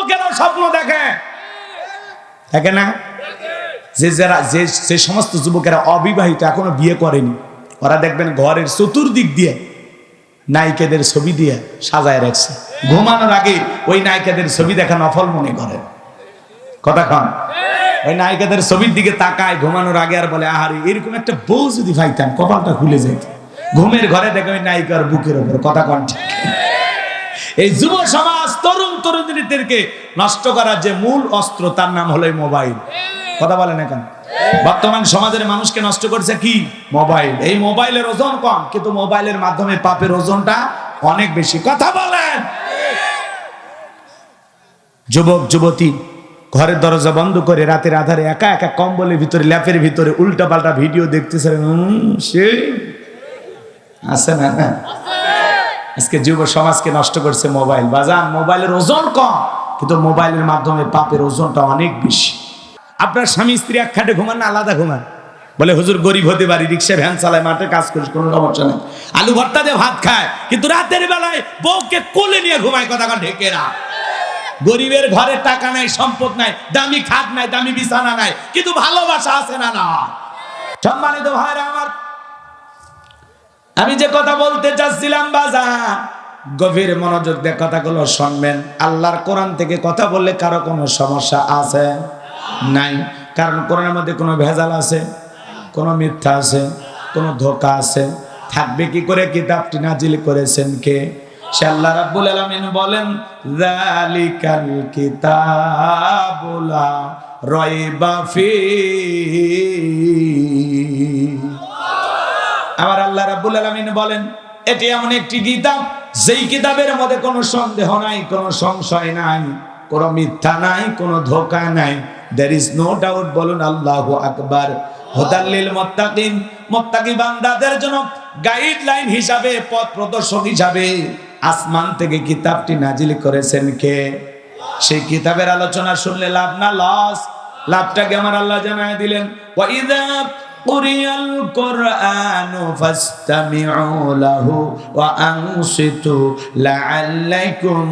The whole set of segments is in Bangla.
যুবকেরা স্বপ্ন দেখে, দেখে না? যে সমস্ত যুবকেরা অবিবাহিত, এখনো বিয়ে করেনি, ওরা দেখবেন ঘরের চতুর্দিক দিয়ে নায়িকাদের ছবি দিয়ে সাজায় রাখছে। ঘুমানোর আগে ওই নায়িকাদের ছবি দেখা নফল মনে করেন। কথা কন, ওই নায়িকাদের ছবির দিকে তাকায় ঘুমানোর আগে আর বলে, আহারে এরকম একটা বউ যদি পাইতাম কপালটা খুলে যেত। ঘুমের ঘরে দেখে ওই নায়িকার বুকের উপর। কথা কন ঠিক? এই যুব সমাজ তরুণ তরুণীদেরকে নষ্ট করার যে মূল অস্ত্র, তার নাম হলো মোবাইল। কথা বলেন এখন, বর্তমান সমাজের মানুষকে নষ্ট করছে কি? মোবাইল। এই মোবাইলের ওজন কম, কিন্তু মোবাইলের মাধ্যমে পাপের ওজনটা অনেক বেশি। কথা বলেন। যুবক যুবতী ঘরের দরজা বন্ধ করে রাতের আধারে একা একা কম্বলের ভিতরে, ল্যাপের ভিতরে উল্টা পাল্টা ভিডিও দেখতেছে। সে আছে না? আজকে যুব সমাজকে নষ্ট করছে মোবাইল। বাজান, মোবাইলের ওজন কম, কিন্তু মোবাইলের মাধ্যমে পাপের ওজনটা অনেক বেশি। আপনার স্বামী স্ত্রী এক খাটে ঘুমান না আলাদা ঘুমান? বলে হুজুর গরিব হতে পারি, রিক্সা ভ্যান চালায়, মাঠে কাজ করিস, কোনো সমস্যা নেই, আলু ভর্তা দিয়ে ভাত খায়, কিন্তু রাতের বেলায় বউকে কোলে নিয়ে ঘুমায়। কথা ঢেকে না। গরিবের ঘরে টাকা নাই, সম্পদ নাই, দামি খাট নাই, দামি বিছানা নাই, কিন্তু ভালোবাসা আছে না? না। সম্মানিত ভাইরা আমার, আমি যে কথা বলতে চাচ্ছিলাম বাজার, গভীর মনোযোগ দিয়ে কথাগুলো শুনবেন। আল্লাহর কোরআন থেকে কথা বললে কারো কোনো সমস্যা আছে? নাই। কারণ কোরআনের মধ্যে কোনো ভেজাল আছে? কোনো মিথ্যা আছে? কোনো ধোঁকা আছে? থাকবে কি করে? কিতাবটি নাজিল করেছেন কে? সে আল্লাহ রাব্বুল আলামিন বলেন, যালিকাল কিতাবু লা রাইবা ফীহি। আমার আল্লাহ রাব্বুল আলামিন বলেন, এটি এমন একটি কিতাব, যেই কিতাবের মধ্যে কোনো সন্দেহ নাই, কোনো সংশয় নাই, কোনো মিথ্যা নাই, কোনো ধোঁকা নাই। There is no doubt। বলুন আল্লাহু আকবার। হুদাল লিল মুত্তাকিন, মুত্তাকি বান্দাদের জন্য গাইডলাইন হিসাবে, পথ প্রদর্শক হিসাবে আসমান থেকে কিতাবটি নাজিল করেছেন কে? সেই কিতাবের আলোচনা শুনলে লাভ না লস? লাভটাকে আমার আল্লাহ জানায় দিলেন, ওয়া ইযা কুরিয়াল কুরআনু ফাসতামিউ লাহু ওয়া আনসিতু লাআল্লাকুম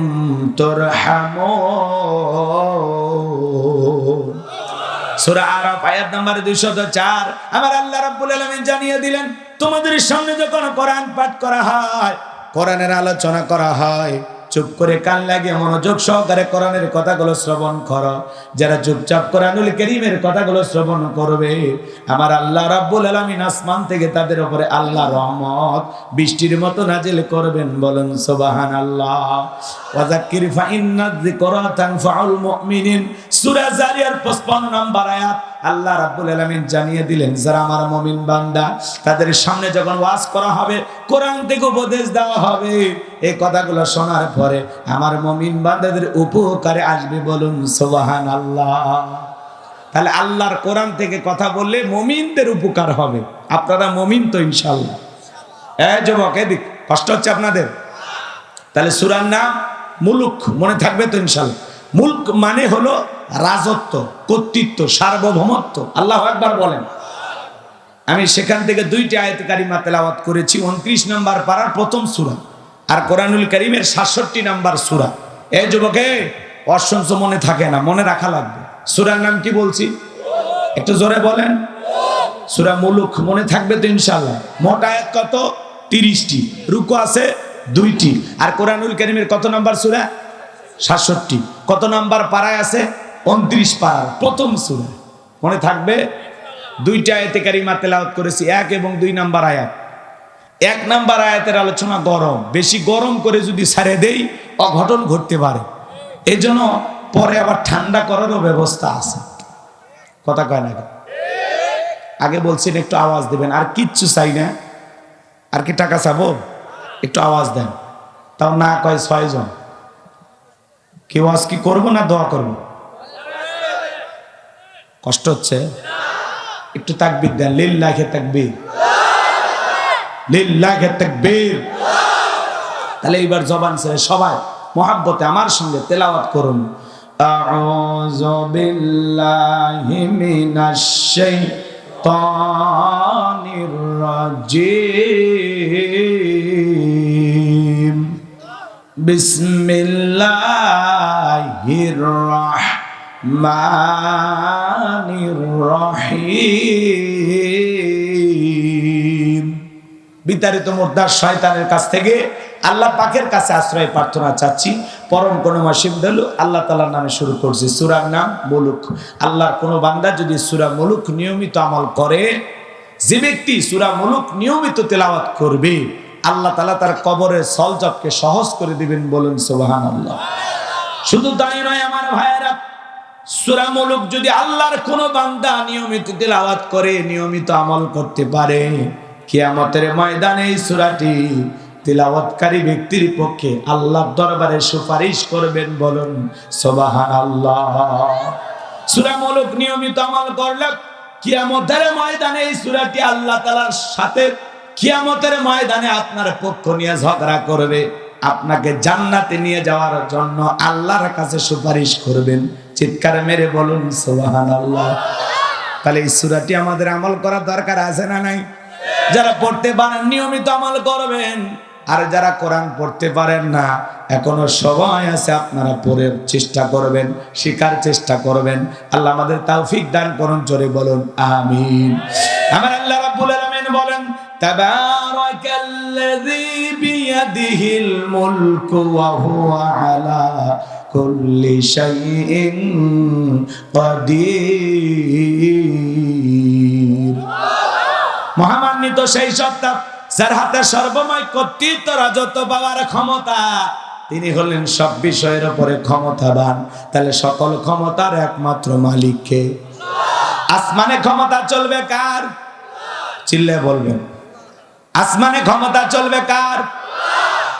তুরহামুন। সূরা আরাফ আয়াত নাম্বার 204। আমার আল্লাহ রাব্বুল আলামিন জানিয়ে দিলেন, তোমাদের সামনে যখন কোরআন পাঠ করা হয়, কোরআনের আলোচনা করা হয়, চুপ করে কান লাগিয়ে মনোযোগ সহকারে কোরআনের কথাগুলো শ্রবণ করো। যারা চুপচাপ কোরআনুল কারীমের কথাগুলো শ্রবণ করবে, আমার আল্লাহ রাব্বুল আলামিন আসমান থেকে তাদের উপরে আল্লাহর রহমত বৃষ্টির মতো নাজিল করবেন। বলেন সুবহানাল্লাহ। ওয়া যাক্কির ফা ইন্নায যিকরা তানফাউল মুমিনিন। সূরা জারিয়ার 55 নম্বর আয়াত। আল্লাহ রাব্বুল আলামিন জানিয়ে দিলেন, যারা আমার মুমিন বান্দা, তাদের সামনে যখন ওয়াজ করা হবে, কোরআন থেকে উপদেশ দেওয়া হবে, এই কথাগুলো শোনার পরে আমার মুমিন বান্দাদের উপকারে আসবে। বলুন সুবহানাল্লাহ। তাহলে আল্লাহর কোরআন থেকে কথা বললে মুমিনদের উপকার হবে। আপনারা মুমিন তো ইনশাআল্লাহ? এই যুবক, এদিক কষ্ট হচ্ছে আপনাদের? তাহলে সূরার নাম মুলক, মনে থাকবে তো ইনশাআল্লাহ? মুলক মানে হলো রাজত্ব, কর্তৃত্ব, সার্বভৌমত্ব। আল্লাহু আকবার বলেন। আমি সেখান থেকে 2টি আয়াত কারিমা তেলাওয়াত করেছি। 29 নম্বর পারার প্রথম সূরা, আর কোরআনুল কারীমের 66 নম্বর সূরা। এই যুবকে অসংখ্য মনে থাকে না, মনে রাখা লাগবে। সূরার নাম কি বলছি? একটু জোরে বলেন। সূরা মুলক, মনে থাকবে তো ইনশাআল্লাহ? মোট আয়াত কত? 30টি। রুকু আছে 2টি। আর কোরআনুল কারীমের কত নম্বর সূরা? 66। কত নম্বর পারায় আছে? 29 পারার প্রথম সূরা। মনে থাকবে? 2টি আয়াতে কারিমা তেলাওয়াত করেছি, 1 এবং 2 নম্বর আয়াত। 1 নম্বর আয়াতের আলোচনা গরম, বেশি গরম করে যদি ছেড়ে দেই অঘটন ঘটতে পারে। এজন্য পরে আবার ঠান্ডা করারও ব্যবস্থা আছে। কথা কয় না? আগে বলছেন একটু আওয়াজ দেবেন, আর কিচ্ছু চাই না। আর কি টাকা চাবো? একটু আওয়াজ দেন। তাও না কয় 6 জন। কেউ আজ কি করবো না দোয়া করবো? কষ্ট হচ্ছে? একটু তাকবীর দেন। লিল্লাহি তাকবীর, লিল্লাহি তাকবীর। তাহলে এইবার জবান ছেড়ে সবাই মহাব্বতে আমার সঙ্গে তেলাওয়াত করুন। আউযু বিল্লাহি মিনাশ শাইতানির রাজিম। বিসমিল্লাহির রহমানির রহিম। বিতাড়িত মুর্দার শয়তানের কাছ থেকে আল্লাহ পাকের কাছে আশ্রয় প্রার্থনা চাচ্ছি। পরম করুণাসীম দয়ালু আল্লাহ তাআলার নামে শুরু করছি। সূরার নাম মুলুক। আল্লাহর কোন বান্দা যদি সূরা মুলুক নিয়মিত আমল করে, যে ব্যক্তি সূরা মুলুক নিয়মিত তেলাওয়াত করবে, আল্লাহ তাআলা তার কবরের সলজবকে সহজ করে দিবেন। বলুন সুবহানাল্লাহ। শুধু তাই নয় আমার ভাইয়েরা, সূরা মুলুক যদি আল্লাহর কোন বান্দা নিয়মিত তেলাওয়াত করে, নিয়মিত আমল করতে পারে, কিয়ামতের ময়দানে এই সূরাটি তিলাওয়াতকারী ব্যক্তির পক্ষে আল্লাহর দরবারে সুপারিশ করবেন। বলুন সুবহানাল্লাহ। সূরা মুলুক নিয়মিত আমল করলে কিয়ামতের ময়দানে এই সূরাটি আল্লাহ তাআলার সাথে কিয়ামতের ময়দানে আপনার পক্ষ নিয়ে ঝগড়া করবে, আপনাকে জান্নাতে নিয়ে যাওয়ার জন্য আল্লাহর কাছে সুপারিশ করবেন। চিৎকার মেরে বলুন সুবহানাল্লাহ। তাহলে এই সূরাটি আমাদের আমল করার দরকার আছে না নাই? যারা পড়তে পারেন নিয়মিত আমল করবেন, আর যারা কোরআন পড়তে পারেন না, এখনো সময় আছে, আপনারা পড়ার চেষ্টা করবেন, শেখার চেষ্টা করবেন। আল্লাহ আমাদের তৌফিক দান করুন। জোরে বলুন আমিন। আমার আল্লাহ রাব্বুল আলামিন বলেন, তাবারাকাল্লাযী বিয়াদিহিল মুলকু ওয়া হুয়া আলা কুল্লি শাইইন কাদির। মহামান্বিত সেই সত্তা যার হাতে সর্বময় কর্তৃত্ব, রাজত্ব পাওয়ার ক্ষমতা, তিনি হলেন সব বিষয়ের উপরে ক্ষমতাবান। তাহলে সকল ক্ষমতার একমাত্র মালিক কে? আসমানে ক্ষমতা চলবে কার? চিল্লায় বলবেন। আসমানে ক্ষমতা চলবে কার?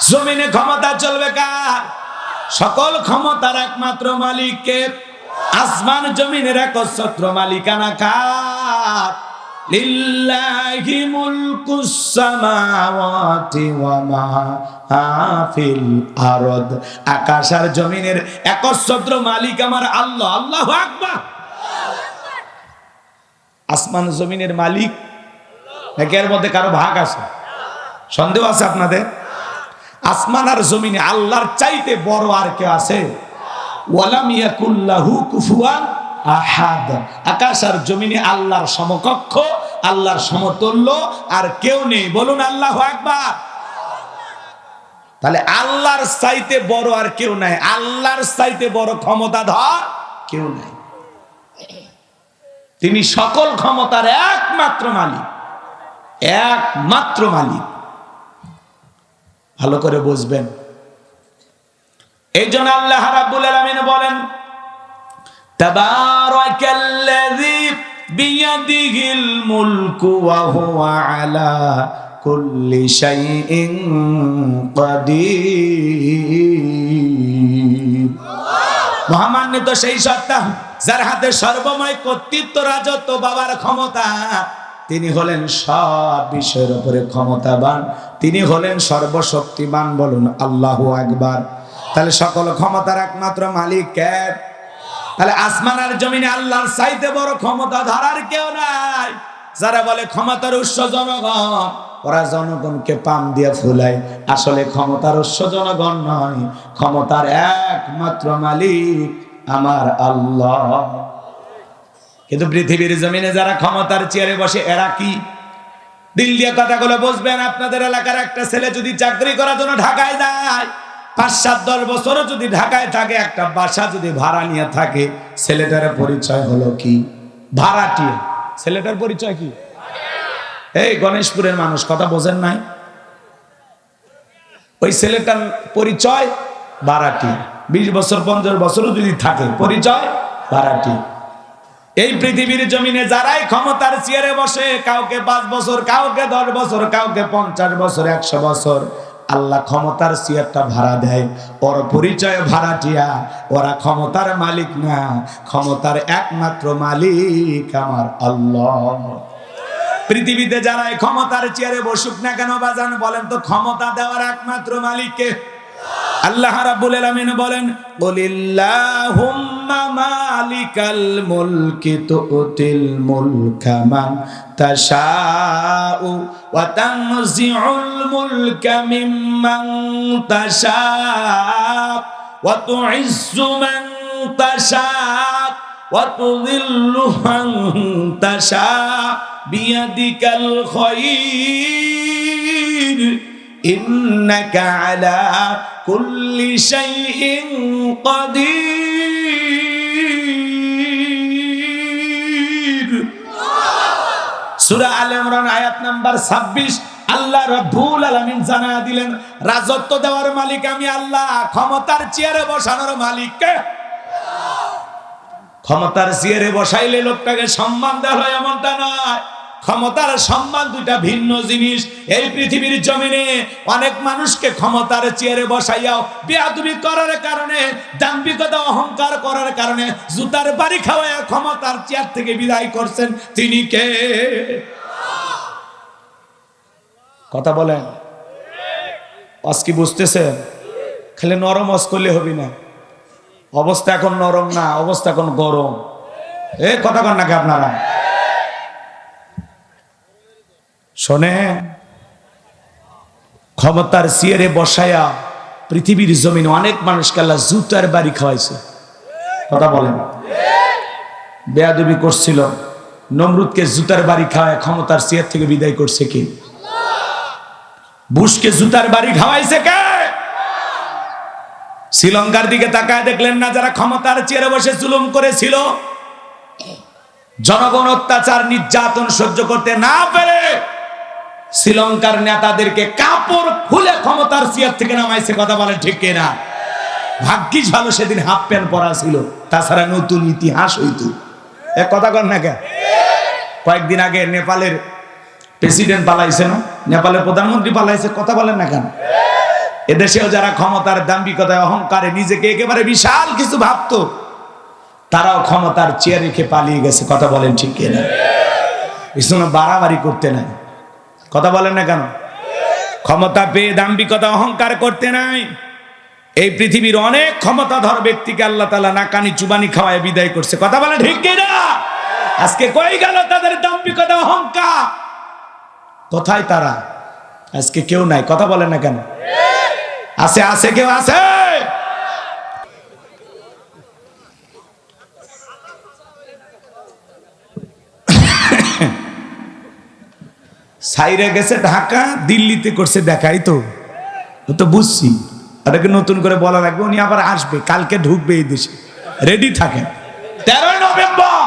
জমিনে ক্ষমতা চলবে কার? সকল ক্ষমতার একমাত্র মালিক কে? আসমান জমিনের একচ্ছত্র মালিকানা কার? লিল্লাহি মুলকুস সামাওয়াতি ওয়া মা ফিল আরদ। আকাশ আর জমিনের একচ্ছত্র মালিক আমার আল্লাহ। আল্লাহু আকবার। আসমান জমিনের মালিক নাকি এর মধ্যে কারো ভাগ আছে? সন্দেহ আছে আপনাদের? আসমান আর জমিনে আল্লাহর চাইতে বড় আর কে আছে? ওয়ালাম ইয়াকুল্লাহু কুফুয়ান আহাদ। আকাশ আর জমিনে আল্লাহর সমকক্ষ, আল্লাহর সমতুল্য আর কেউ নেই। বলুন আল্লাহু আকবার। তাহলে আল্লাহর চাইতে বড় আর কেউ নাই, আল্লাহর চাইতে বড় ক্ষমতাধর কেউ নাই। তিনি সকল ক্ষমতার একমাত্র মালিক, একমাত্র মালিক। ভালো করে বুঝবেন। এই জন্য আল্লাহ রাব্বুল আলামিন বলেন, তাবারাকাল্লাযী বিয়াদিহিল মুলকু ওয়া হুয়া আলা কুল্লি শাইইন কাদির। মহামান্বিত সেই সত্তা যার হাতে সর্বময় কর্তৃত্ব, রাজত্ব পাওয়ার ক্ষমতা, তিনি হলেন সব বিষয়ের উপরে ক্ষমতাবান, তিনি হলেন সর্বশক্তিমান। বলুন আল্লাহু আকবার। তাহলে সকল ক্ষমতার একমাত্র মালিক কে? তাহলে আসমান আর জমিনে আল্লাহর চাইতে বড় ক্ষমতা ধরার কেউ নাই। যারা বলে ক্ষমতার উৎস জনগণ, ওরা জনগণকে পাম দিয়ে ফুলায়। আসলে ক্ষমতার উৎস জনগণ নয়, ক্ষমতার একমাত্র মালিক আমার আল্লাহ। কিন্তু পৃথিবীর জমিনে যারা ক্ষমতার চেয়ারে বসে, এরা কি? দিল দিয়ে কথাগুলো বুঝবেন। আপনাদের এলাকার একটা ছেলে যদি চাকরি করার জন্য ঢাকায় যায়, ৫-৭-১০ বছরও যদি ঢাকায় থাকে, একটা বাসা যদি ভাড়া নিয়ে থাকে, ছেলেটার পরিচয় হলো কি? ভাড়াটিয়া। ছেলেটার পরিচয় কি? এই গণেশপুরের মানুষ কথা বোঝেন নাই? ওই ছেলেটার পরিচয় ভাড়াটিয়া। ২০ বছর ৫০ বছরও যদি থাকে, পরিচয় ভাড়াটিয়া। এই পৃথিবীর জমিনে যারাই ক্ষমতার চেয়ারে বসে, কাউকে ৫ বছর, কাউকে ১০ বছর, কাউকে ৫০ বছর, ১০০ বছর, আল্লাহ ক্ষমতার চেয়ারটা ভাড়া দেয়। ওর পরিচয় ভাড়াটিয়া। ওরা ক্ষমতার মালিক না, ক্ষমতার একমাত্র মালিক আমার আল্লাহ। পৃথিবীতে যারাই ক্ষমতার চেয়ারে বসুক না কেন বাজান, বলেন তো ক্ষমতা দেওয়ার একমাত্র মালিককে? আল্লাহ রাব্বুল আলামিন বলেন, কুলিল্লাহুম্মা মালিকাল মুলকি তুতিল মুলকা মান তাশাউ ওয়া তানজিউল মুলকা মিম্মান তাশাউ ওয়া তুইজ্জু মান তাশা ওয়া তুযিল্লু মান তাশা বিয়াদিকাল খায়র ইন্নাকা আলা কুল্লি শাইইন কাদির। সূরা আলে ইমরান আয়াত নাম্বার 26। আল্লাহ রাব্বুল আলামিন জানায়া দিলেন, রাজত্ব দেওয়ার মালিক আমি আল্লাহ, ক্ষমতার চেয়ারে বসানোর মালিক কে? ক্ষমতার চেয়ারে বসাইলে লোকটাকে সম্মান দেওয়া হয় এমনটা নয়। ক্ষমতার সম্মান দুইটা ভিন্ন জিনিস। এই পৃথিবীর জমিনে অনেক মানুষকে ক্ষমতার চেয়ারে বসাইয়াও বেয়াদবি করার কারণে, দাম্ভিকতা অহংকার করার কারণে জুতার বাড়ি খাওয়াইয়া ক্ষমতার চেয়ার থেকে বিদায় করছেন। তিনি কে? কথা বলেন, আজকে বুঝতেছেন? খালি নরম অস করলে হবি না। অবস্থা এখন নরম না, অবস্থা এখন গরম। কথা কন নাকি আপনারা? শোনে, ক্ষমতার চেয়ারে বসায়া পৃথিবীর জমিনে অনেক মানুষকে আল্লাহ জুতার বাড়ি খাওয়াইছে। কথা বলেন, বেয়াদবি করছিল, নমরুদকে জুতার বাড়ি খাওয়ায় ক্ষমতার চেয়ার থেকে বিদায় করছে কে? বুশকে জুতার বাড়ি খাওয়াইছে কে? শ্রীলঙ্কার দিকে তাকায় দেখলেন না, যারা ক্ষমতার চেয়ারে বসে জুলুম করেছিল, জনগণ অত্যাচার নির্যাতন সহ্য করতে না পেরে শ্রীলঙ্কার নেতাদেরকে কাপড় খুলে ক্ষমতার চেয়ার থেকে নামাইছে। কথা বলে ঠিক কিনা? ভাগ্যিস ভালো সেদিন হাফ প্যান্ট পরা ছিল, তাছাড়া নতুন ইতিহাস হইত। কথা কন না কে? কয়েকদিন আগে নেপালের প্রেসিডেন্ট পালাইছে না, নেপালের প্রধানমন্ত্রী পালাইছে। কথা বলেন না কেন? এদেশেও যারা ক্ষমতার দাম্ভিকতায় অহংকারে নিজেকে একেবারে বিশাল কিছু ভাবতো, তারাও ক্ষমতার চেয়ার রেখে পালিয়ে গেছে। কথা বলেন ঠিক কিনা? এই সময় বাড়াবাড়ি করতে নাই। কথা বলেন না কেন? ক্ষমতা পেয়ে দাম্ভিকতা অহংকার করতে নাই। এই পৃথিবীর অনেক ক্ষমতাধর ব্যক্তিকে আল্লাহ তাআলা নাকানি চুবানি খাওয়ায় বিদায় করছে। কথা বলেন ঠিক কিনা? আজকে কই গেল তাদের দাম্ভিকতা অহংকার? কোথায় তারা? আজকে কেউ নাই। কথা বলেন না কেন? আছে, আছে, কেউ আছে? সাইরে গেছে ঢাকা, দিল্লিতে করছে দেখাই তো। তো বুঝছি, ওটাকে নতুন করে বলা লাগবে। উনি আবার আসবে, কালকে ঢুকবে এই দেশে, রেডি থাকেন। 13 নভেম্বর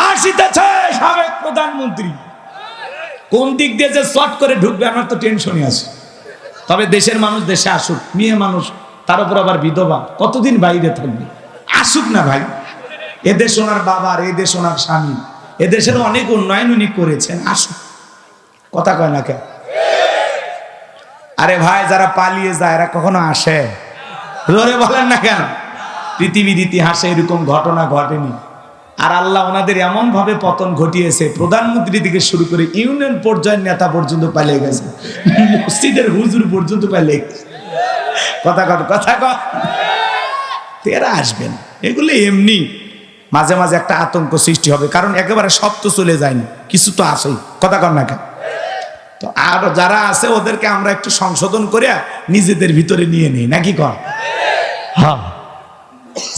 আসিতেছে সাবেক প্রধানমন্ত্রী। কোন দিক দিয়ে যে শর্ট করে ঢুকবে আমার তো টেনশনই আছে। তবে দেশের মানুষ দেশে আসুক। মেয়ে মানুষ, তার উপর আবার বিধবা, কতদিন বাইরে থাকবে? আসুক না ভাই। এদেশ ওনার বাবার, এদেশ ওনার স্বামী, এদেশের অনেক উন্নয়ন উনি করেছেন, আসুক। কথা কয় না কেন? আরে ভাই, যারা পালিয়ে যায় এরা কখনো আসে? জোরে বলেন না কেন? পৃথিবীর ইতিহাসে এরকম ঘটনা ঘটেনি। আর আল্লাহ ওনাদের এমন ভাবে পতন ঘটিয়েছে, প্রধানমন্ত্রী থেকে শুরু করে ইউনিয়ন পর্যায়ের নেতা পর্যন্ত পালিয়ে গেছে, মসজিদের হুজুর পর্যন্ত পালিয়ে গেছে। কথা কর, কথা কর। এরা আসবেন, এগুলো এমনি মাঝে মাঝে একটা আতঙ্ক সৃষ্টি হবে, কারণ একেবারে সব তো চলে যায়নি, কিছু তো আসেই। কথা কর না কেন? তো আর যারা আছে ওদেরকে আমরা একটু সংশোধন করে নিজেদের ভিতরে নিয়ে নিই, নাকি কর? হ্যাঁ,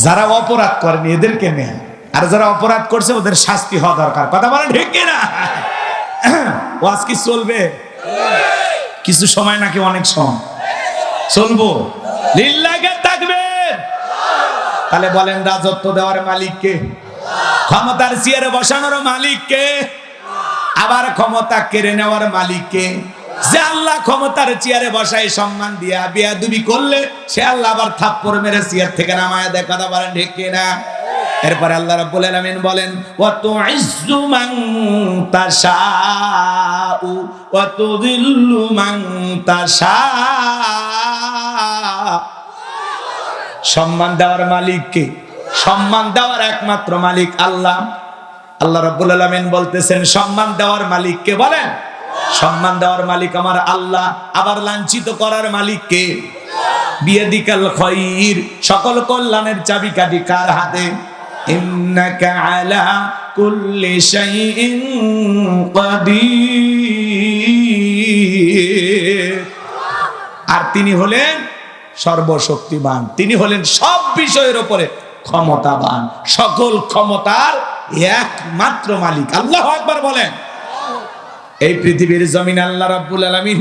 যারা অপরাধ করেনি এদেরকে নেয়, আর যারা অপরাধ করছে ওদের শাস্তি হওয়া দরকার। কথা বলেন ঠিক কিনা? ওয়াজ কি চলবে? কিছু সময় নাকি অনেক সময় চলবো? লিল্লাহে তাকবীর। তাহলে বলেন, রাজত্ব দেওয়ার মালিক কে? ক্ষমতার চেয়ারে বসানোর মালিক কে? আবার ক্ষমতা কেড়ে নেওয়ার মালিক কে? যে আল্লাহ ক্ষমতার চেয়ারে বসায় সম্মান দিয়া বেয়াদবি করলে সে আল্লাহ আবার থাপ্পড় মেরে চেয়ার থেকে নামায় দেয়। কথা বলেন ঠিক কিনা? এরপরে আল্লাহ রাব্বুল আলামিন বলেন, ওয়া তুইজ্জু মান তাশাউ ওয়া তুযিল্লু মান তাশা। সম্মান দেওয়ার মালিক কে? সম্মান দেওয়ার একমাত্র মালিক আল্লাহ। আল্লাহ রাব্বুল আলামিন বলতেছেন, সম্মান দেওয়ার মালিক কে? বলেন, সম্মান দেওয়ার মালিক আমার আল্লাহ। আবার লাঞ্ছিত করার মালিক কে? বিয়াদিকাল খায়র, সকল কল্যাণের চাবিকাঠি কার হাতে? ইন্নাকা আলা কুল্লি শাইইন কাদির। আর তিনি হলেন সর্বশক্তিমান, তিনি হলেন সব বিষয়ের উপরে ক্ষমতাবান, সকল ক্ষমতার একমাত্র মালিক। আল্লাহু আকবার বলেন। এই পৃথিবীর জমিন আল্লাহ রাব্বুল আলামিন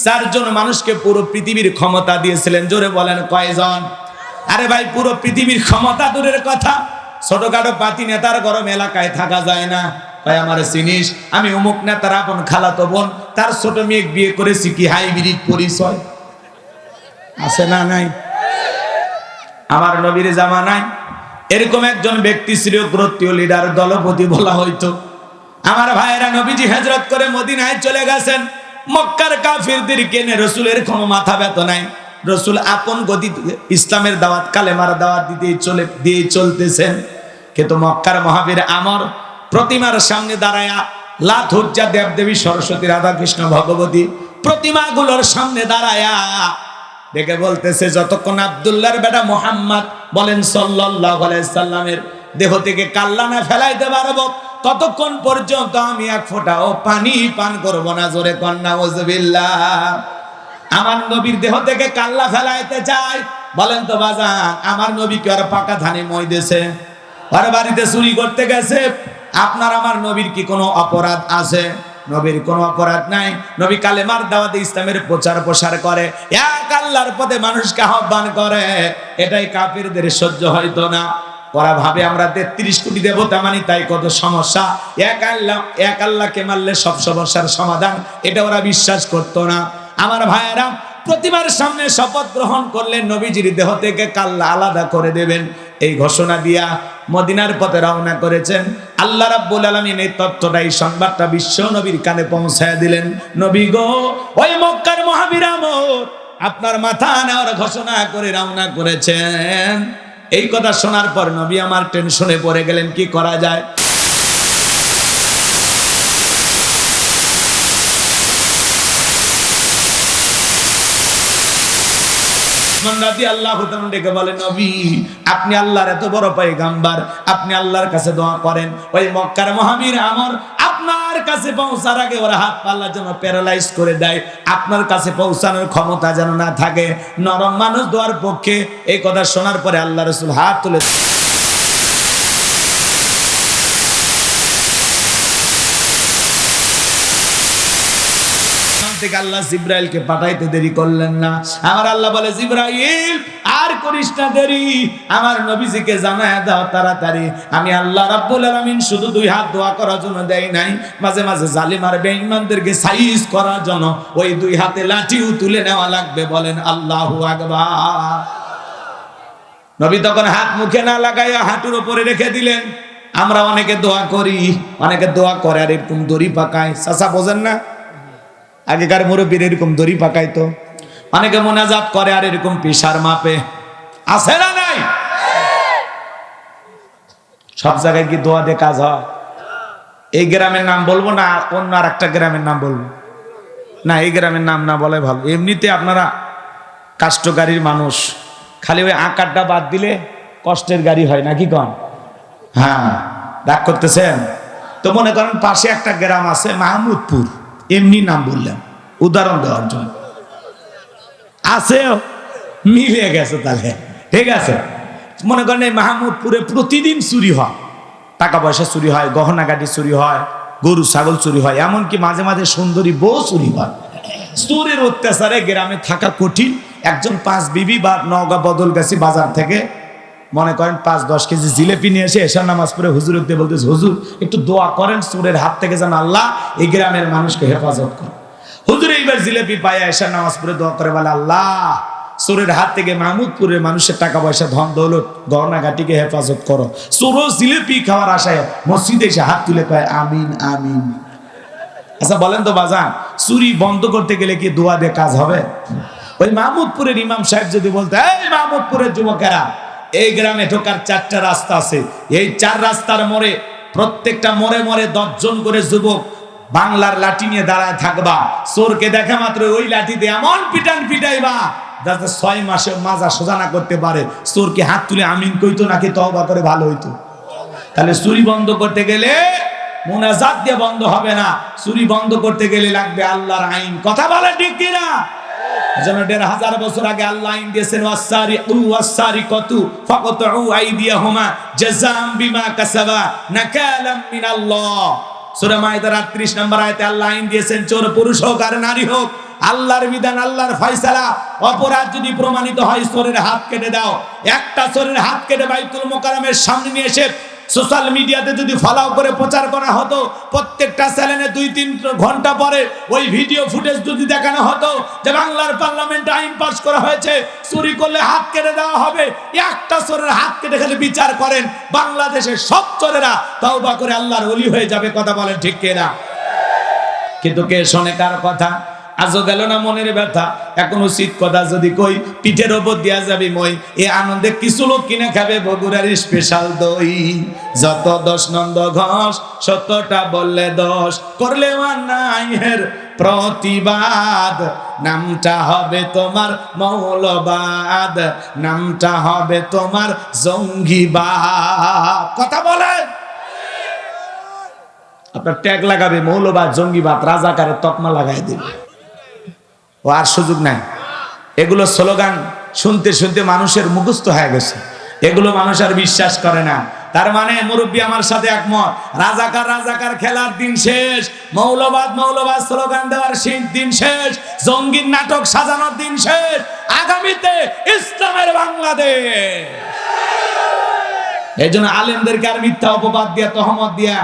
চারজন মানুষকে পুরো পৃথিবীর ক্ষমতা দিয়েছিলেন। জোরে বলেন কয়জন? আরে ভাই, পুরো পৃথিবীর ক্ষমতা দূরের কথা, ছোটখাটো পাতি নেতার গরম এলাকায় থাকা যায় না। ভাই আমার চিনিস, আমি অমুক নেতার আপন খালাতো বোন, তার ছোট মেয়ে বিয়ে করেছি, কি হাইব্রিড পরিচয় আছে না নাই? আমার নবীর জামানায় এরকম একজন ব্যক্তি ছিল, গোত্রীয় লিডার, দলপতি বলা হইতো। আমার ভাইয়েরা, নবীজি হিজরত করে মদিনায় চলে গেছেন। মক্কার কাফিরদেরকে নিয়ে রাসূলের কোনো মাথা ব্যথা নাই। রাসূল আপন গতিতে ইসলামের দাওয়াত, কালেমার দাওয়াত দিয়ে চলতেছেন। কিন্তু মক্কার মহাবীর আমর প্রতিমার সামনে দাঁড়ায়া, লাত, উজ্জা, দেবদেবী, সরস্বতী, রাধা, কৃষ্ণ, ভগবতী প্রতিমাগুলোর সামনে দাঁড়ায়া দেখে বলতেছে, যতক্ষণ আব্দুল্লাহর বেটা মুহাম্মদ বলেন সাল্লাল্লাহু আলাইহি সাল্লামের দেহ থেকে কাল্লা না ফেলাইতে পারবো, ততক্ষণ পর্যন্ত আমি এক ফোঁটাও পানি পান করবো না। জোরে কন্যা নাউযুবিল্লাহ। আমার নবীর দেহ থেকে কাল্লা ফেলাইতে চাই, বলেন তো বাজান, আমার নবী কি আর পাকা ধানে মই দিয়েছে? আর বাড়িতে চুরি করতে গেছে? আপনার আমার নবীর কি কোনো অপরাধ আছে? নবীর কোনো অপরাধ নাই। নবী কালেমার দাওয়াতে ইসলামের প্রচার প্রসার করে, এক আল্লাহর পথে মানুষকে আহ্বান করে। এটাই কাফিরদের সহ্য হইতো না। ওরা ভাবে আমরা 33 কোটি দেবতা মানি, তাই কত সমস্যা। এক আল্লাহকে মারলে সব সমস্যার সমাধান, এটা ওরা বিশ্বাস করতো না। আমার ভাইয়েরা, প্রতিমার সামনে শপথ গ্রহণ করলেন নবীজির দেহ থেকে কাল্লা আলাদা করে দেবেন। এই ঘোষণা দিয়া মদিনার পথে রওনা করেছেন। আল্লাহ রাব্বুল আলামিন এই তথ্যটা, এই সংবাদটা বিশ্ব নবীর কানে পৌঁছায় দিলেন। নবী গো, ওই মক্কার মহাবীর আমর আপনার মাথা নেওয়ার ঘোষণা করে রওনা করেছেন। এই কথা শোনার পর নবী আমার টেনশনে পড়ে গেলেন, কি করা যায়। ডেকে বলে, নবী আপনি আল্লাহর এত বড় পয়গাম্বার, আপনি আল্লাহর কাছে দোয়া করেন। ওই মক্কার মহাবীর আমর আপনার কাছে পৌঁছার আগে ওরা হাত পাল্লা যেন প্যারালাইজ করে দেয়, আপনার কাছে পৌঁছানোর ক্ষমতা যেন না থাকে। নরম মানুষ দোয়ার পক্ষে। এই কথা শোনার পরে আল্লাহ রাসূল হাত তুলে থেকে আল্লাহ জিব্রাইলকে পাঠাইতে দেরি করলেন না। আমার আল্লাহ বলে, জিব্রাইল আর করিস না দেরি, আমার নবীজিকে জানায়া দাও তাড়াতাড়ি। আমি আল্লাহ রাব্বুল আলামিন শুধু দুই হাত দোয়া করার জন্য দেই নাই, মাঝে মাঝে জালিম আর বেঈমানদেরকে সাইজ করার জন্য ওই দুই হাতে লাঠিও তুলে নেওয়া লাগবে। বলেন আল্লাহু আকবার। নবী তখন হাত মুখে না লাগাইয়া হাঁটুর উপরে রেখে দিলেন। আমরা অনেকে দোয়া করি, অনেকে দোয়া করে আর এরকম দড়ি পাকায়। চাচা বোঝেন না, আগেকার মুরব্বীর এরকম দড়ি পাকাইতো। অনেকে মোনাজাত করে আর এরকম পেশার মাপে। আছে না নাই? সব জায়গায় কি দোয়া দিয়ে কাজ হয়? এই গ্রামের নাম বলবো না, অন্য আর একটা গ্রামের নাম বলবো না? এই গ্রামের নাম না বলে ভালো। এমনিতে আপনারা কাষ্ঠগাড়ির মানুষ, খালি ওই আকারটা বাদ দিলে কষ্টের গাড়ি হয় নাকি কন? হ্যাঁ, রাগ করতেছেন তো? মনে করেন পাশে একটা গ্রাম আছে মাহমুদপুর, এমনি নাম বললাম উদাহরণ দেওয়ার জন্য। আছে, মিলে গেছে তাহলে, ঠিক আছে। মনে করেন এই মাহমুদপুরে প্রতিদিন চুরি হয়, টাকা পয়সা চুরি হয়, গহনা গাড়ি চুরি হয়, গরু ছাগল চুরি হয়, এমনকি মাঝে মাঝে সুন্দরী বউ চুরি হয়। চোরের অত্যাচারে গ্রামে থাকা কঠিন। একজন 5 বিবি বা নওগাঁ বদলগাছি বাজার থেকে মনে করেন 5-10 কেজি জিলেপি নিয়ে এসে এশার নামাজ পড়ে হুজুরকে বলতেছে, হুজুর একটু দোয়া করেন চোরের হাত থেকে যেন আল্লাহ এই গ্রামের মানুষকে হেফাজত করে। হুজুর এইবার জিলেপি পায় এশার নামাজ পড়ে দোয়া করে, বলে আল্লাহ চোরের হাত থেকে মাহমুদপুরের মানুষের টাকা পয়সা, ধন দৌলত, গহনা গাটিকে হেফাজত করো। চোর জিলেপি খাওয়ার আশায় মসজিদে এসে হাত তুলে কয় আমিন আমিন। আচ্ছা বলেন তো বাজান, চুরি বন্ধ করতে গেলে কি দোয়া দিয়ে কাজ হবে? ওই মাহমুদপুরের ইমাম সাহেব যদি বলতে, এই মাহমুদপুরের যুবকেরা, এই গ্রামে ঢোকার 4টা রাস্তা আছে, এই 4 রাস্তার মোড়ে প্রত্যেকটা মোড়ে মোড়ে 10 জন করে যুবক বাংলার লাঠি নিয়ে দাঁড়ায় থাকবা। চোরকে দেখা মাত্র ওই লাঠি দিয়ে এমন পিটান পিটাইবা যাতে 6 মাসে মাজা সোজা না করতে পারে। চোরকে হাত তুলে আমিন কইতো নাকি তওবা করে ভালো হইতো? তাহলে চুরি বন্ধ করতে গেলে মুনাজাত দিয়ে বন্ধ হবে না, চুরি বন্ধ করতে গেলে লাগবে আল্লাহর আইন। কথা বলে ঠিক কিনা? এজন্য ১৫০০ বছর আগে আল্লাহ আইন দিয়েছেন ওয়াসারিকু ফাকতউ আইদিয়াহুমা জাযাআম বিমা কাসাবা নাকালাম মিনাল্লাহ। সূরা মাইদার ৩৮ নম্বর আয়াতে আল্লাহ আইন দিয়েছেন চোর পুরুষ হোক আর নারী হোক, আল্লাহর বিধান, আল্লাহর ফয়সালা। অপরাধ যদি প্রমাণিত হয় চোরের হাত কেটে দাও। একটা চোরের হাত কেটে বাইতুল মোকাররমের সামনে নিয়ে এসে সোশ্যাল মিডিয়াতে যদি ফলাও করে প্রচার করা হতো, প্রত্যেকটা চ্যানেলে ২-৩ ঘন্টা পরে ওই ভিডিও ফুটেজ যদি দেখানো হতো যে বাংলার পার্লামেন্টে আইন পাস করা হয়েছে চুরি করলে হাত কেটে দেওয়া হবে, একটা চোরের হাত কেটে খালি বিচার করেন, বাংলাদেশের সব চোরেরা তওবা করে আল্লাহর ওলি হয়ে যাবে। কথা বলেন ঠিক কিনা? কিন্তু কে শোনে কার কথা? আজও গেল না মনের ব্যথা। এখন উচিত কথা যদি কই, পিঠের ওপর দিয়া যাবি মই। এ আনন্দে কিছু লোক কিনে খাবে বগুড়ার স্পেশাল দই। যত ১০ নন্দ ঘোষ ৭০টা বললে ১০, করলে অন্যায়ের প্রতিবাদ। নামটা হবে তোমার মৌলবাদ, নামটা হবে তোমার জঙ্গিবাদ। কথা বলেন। আপনার ট্যাগ লাগাবে মৌলবাদ, জঙ্গিবাদ, রাজাকারের তকমা লাগাই দেবে। ও আর সুযোগ নাই। এগুলো স্লোগান শুনতে শুনতে মানুষের মুখস্থ হয়ে গেছে, এগুলো মানুষ আর বিশ্বাস করে না। তার মানে মুরব্বী আমার সাথে একমত, রাজাকার রাজাকার খেলার দিন শেষ, মৌলবাদ মৌলবাদ স্লোগান দেওয়ার দিন শেষ, জঙ্গির নাটক সাজানোর দিন শেষ। আগামীতে ইসলামের বাংলাদেশ। এই জন্য আলেমদেরকে আর মিথ্যা অপবাদ দিয়া, তহমত দিয়া,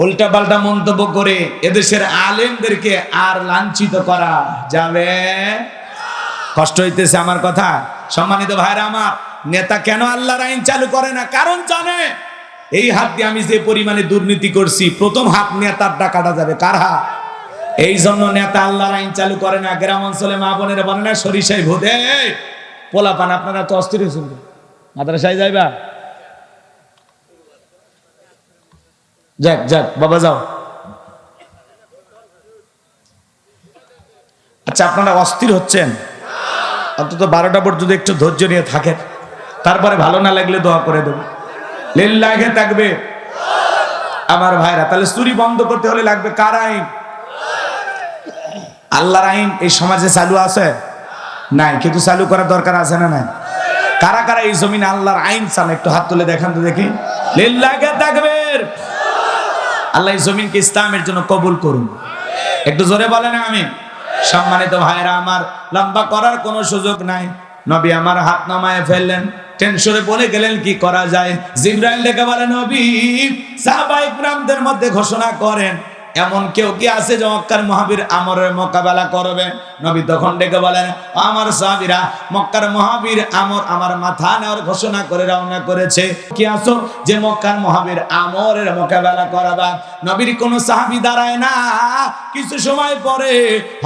উল্টা পাল্টা মন্তব্য করে এদেশের আলেমদেরকে আর লাঞ্ছিত করা যাবে। কষ্ট হইতেছে আমার কথা? সম্মানিত ভাইরা আমার, নেতা কেন আল্লাহর আইন চালু করে না? কারণ জানে এই হাত দিয়ে আমি যে পরিমাণে দুর্নীতি করছি, প্রথম হাত নেতারটা কাটা যাবে। কার হাত? এই জন্য নেতা আল্লাহর আইন চালু করে না। গ্রাম অঞ্চলে মা বোনেরা বলে না সরিষায় ভোদে পোলাপান। আপনারা তো অস্থির হয়েছেন, মাদ্রাসায় যাইবা? যাক যাক বাবা যাও। আচ্ছা, আপনারা অস্থির হচ্ছেন, অন্তত 12টা পর্যন্ত একটু ধৈর্য নিয়ে থাকেন, তারপরে ভালো না লাগলে দোয়া করে দেবো। লিল্লাহি তাকবীর। আমার ভাইরা, তাহলে চুরি বন্ধ করতে হলে লাগবে কার আইন? আল্লাহর আইন এই সমাজে চালু আছে? নাই, কিন্তু চালু করার দরকার আছে না নাই? কারা কারা এই জমিনে আল্লাহর আইন চান একটু হাত তুলে দেখান তো দেখি। লিল্লাহি তাকবীর। আল্লাহ এই জমিনকে ইসলামের জন্য কবুল করুন। একটু জোরে বলেন আমিন। সম্মানিত ভাইরা আমার, লম্বা করার কোনো সুযোগ নাই। নবী আমার হাত নামায় ফেললেন, টেনশনে বলে গেলেন কি করা যায়। জিবরাইল ডেকে বলে, নবী সাহাবায়ে কিরামদের মধ্যে ঘোষণা করেন এমন কেউ কি আছে যে মক্কার মহাবীর আমরের মোকাবেলা করবে? নবী তখন ডেকে বলেন, আমার সাহাবীরা, মক্কার মহাবীর আমর আমার মাথা নেওয়ার ঘোষণা করে রওনা করেছে। কি আছো যে মক্কার মহাবীর আমরের মোকাবেলা করাবা? নবীর কোন সাহাবী দাঁড়ায় না। কিছু সময় পরে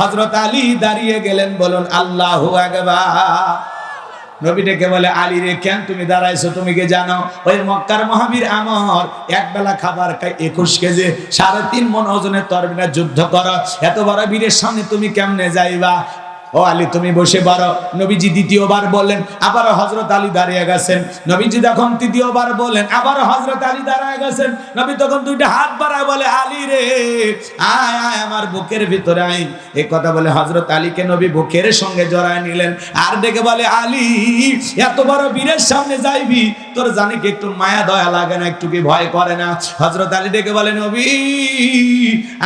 হযরত আলী দাঁড়িয়ে গেলেন। বলুন আল্লাহু আকবার। নবী ডেকে বলে, আলী রে, কেন তুমি দাঁড়াইছো? তুমি কি জানো ওই মক্কার মহাবীর আমর এক বেলা খাবার খায় 21 কেজি 3.5 মণ ওজনের তরবারি যুদ্ধ করো, এত বড় বীরের সামনে তুমি কেমনে যাইবা? ও আলী, তুমি বসে পড়ো। নবীজি দ্বিতীয়বার বললেন, আবার হযরত আলী দাঁড়িয়ে গেছেন। নবীজি যখন তৃতীয়বার বললেন, আবার হযরত আলী দাঁড়িয়ে গেছেন। নবী তখন দুইটা হাত বাড়ায় বলে, আলী রে, আয় আয় আমার বুকের ভিতরে আয়। এই কথা বলে হযরত আলীকে নবী বুকের সঙ্গে জড়ায় নিলেন। আর ডেকে বলে, আলী, এত বড় বীরের সামনে যাইবি, তোর জানি কি একটু মায়া দয়া লাগে না? একটু কি ভয় করে না? হযরত আলী ডেকে বলে, নবী,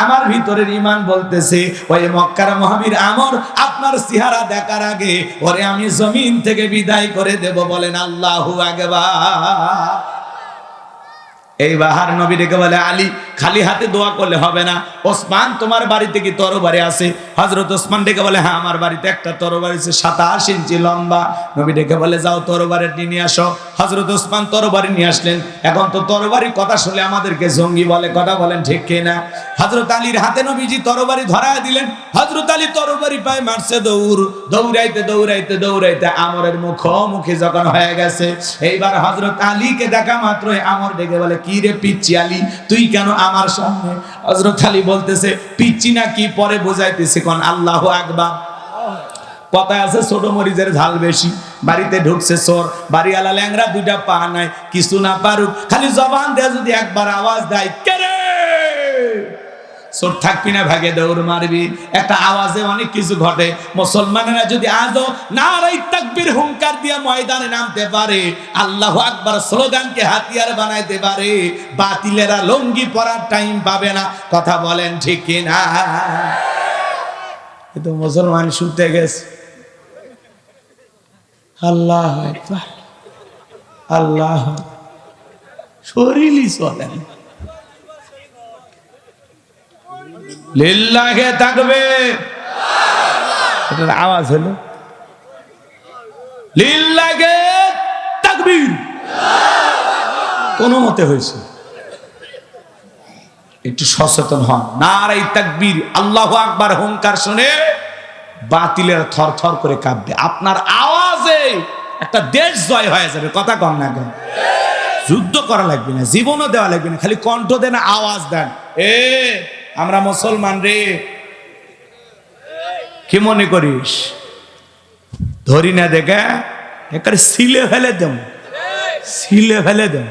আমার ভিতরের ঈমান বলতেছে ওই মক্কার মহাবীর আমর আপনার চেহারা দেখার আগে ওরে আমি জমিন থেকে বিদায় করে দেব। বলেন আল্লাহু আকবার। এই বাহার নবী ডেকে বলে, আলী, খালি হাতে দোয়া করলে হবে না। ওসমান, তোমার বাড়িতে কি তরবারি আছে? হযরত ওসমান ডেকে বলে, হ্যাঁ, আমার বাড়িতে একটা তরবারি আছে, 27 ইঞ্চি লম্বা। নবী ডেকে বলে, যাও তরবারিটি নিয়ে আসো। হযরত ওসমান তরবারি নিয়ে আসলেন। এখন তো তরবারি কথা শুনলে আমাদেরকে জঙ্গি বলে। কথা বলেন ঠিক কিনা? হযরত আলীর হাতে নবীজি তরবারি ধরায় দিলেন। হযরত আলী তরবারি পায় মারছে দৌড়। দৌড়াইতে দৌড়াইতে দৌড়াইতে আমরের মুখোমুখি যখন হয়ে গেছে, এইবার হযরত আলীকে দেখা মাত্রই আমর ডেকে বলে, কি রে পিচ্চি আলী, তুই কেন আমার সামনে? হযরত আলী বলতেছে, পিচ্চি না কি পরে বোঝাইতেছে, কোন আল্লাহু আকবার। কথায় আছে ছোট মরিচের ঝাল বেশি। বাড়িতে ঢুকছে চোর, বাড়িওয়ালা ল্যাংরা, দুইটা পা নাই, কিছু না পারুক, খালি জবান দিয়ে যদি একবার আওয়াজ দেয়, কে রে, চোর থাকবি না, ভাগে দৌড় মারবি। একটা আওয়াজে অনেক কিছু ঘটে। মুসলমানেরা যদি আজও নারায়ে তাকবীর হুঙ্কার দিয়ে ময়দানে নামতে পারে, আল্লাহু আকবার স্লোগানকে হাতিয়ার বানাইতে পারে, বাতিলেরা লুঙ্গি পরার টাইম পাবে না। কথা বলেন ঠিক কিনা? কিন্তু মুসলমান শুতে গেছে। আল্লাহ আকবার, আল্লাহ, শরীরই চলে না। লিল্লাহে তাকবীর, এটার আওয়াজ হলো লিল্লাহে তাকবীর। কোন মতে হয়েছে? একটু সচেতন হন। নারায়ে তাকবীর, আল্লাহু আকবার হুঙ্কার শুনে বাতিলের থর থর করে কাঁপবে। আপনার আওয়াজে একটা দেশ জয় হয়ে যাবে। কথা কন না কেন? যুদ্ধ করা লাগবে না, জীবনও দেওয়া লাগবে না, খালি কণ্ঠ দেন, আওয়াজ দেন, আমরা মুসলমান রে। কি মনে করিস? ধরি না দেখে একেবারে সিলে ফেলে দেব, সিলে ফেলে দেব,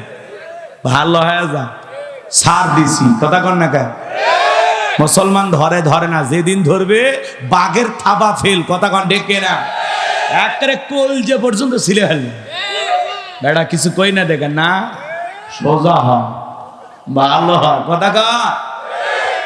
ভালো হয়ে যা, ছাড় দিছি। কথা কন না কেন? মুসলমান ধরে ধরে না, যেদিন ধরবে বাঘের থাবা ফেল। কথা কন ডেকে না, একেবারে কলজে পর্যন্ত সিলে ফেলবে। বেটা কিছু কই না দেখেন না, সোজা হয়, ভালো হয়। কথা কন,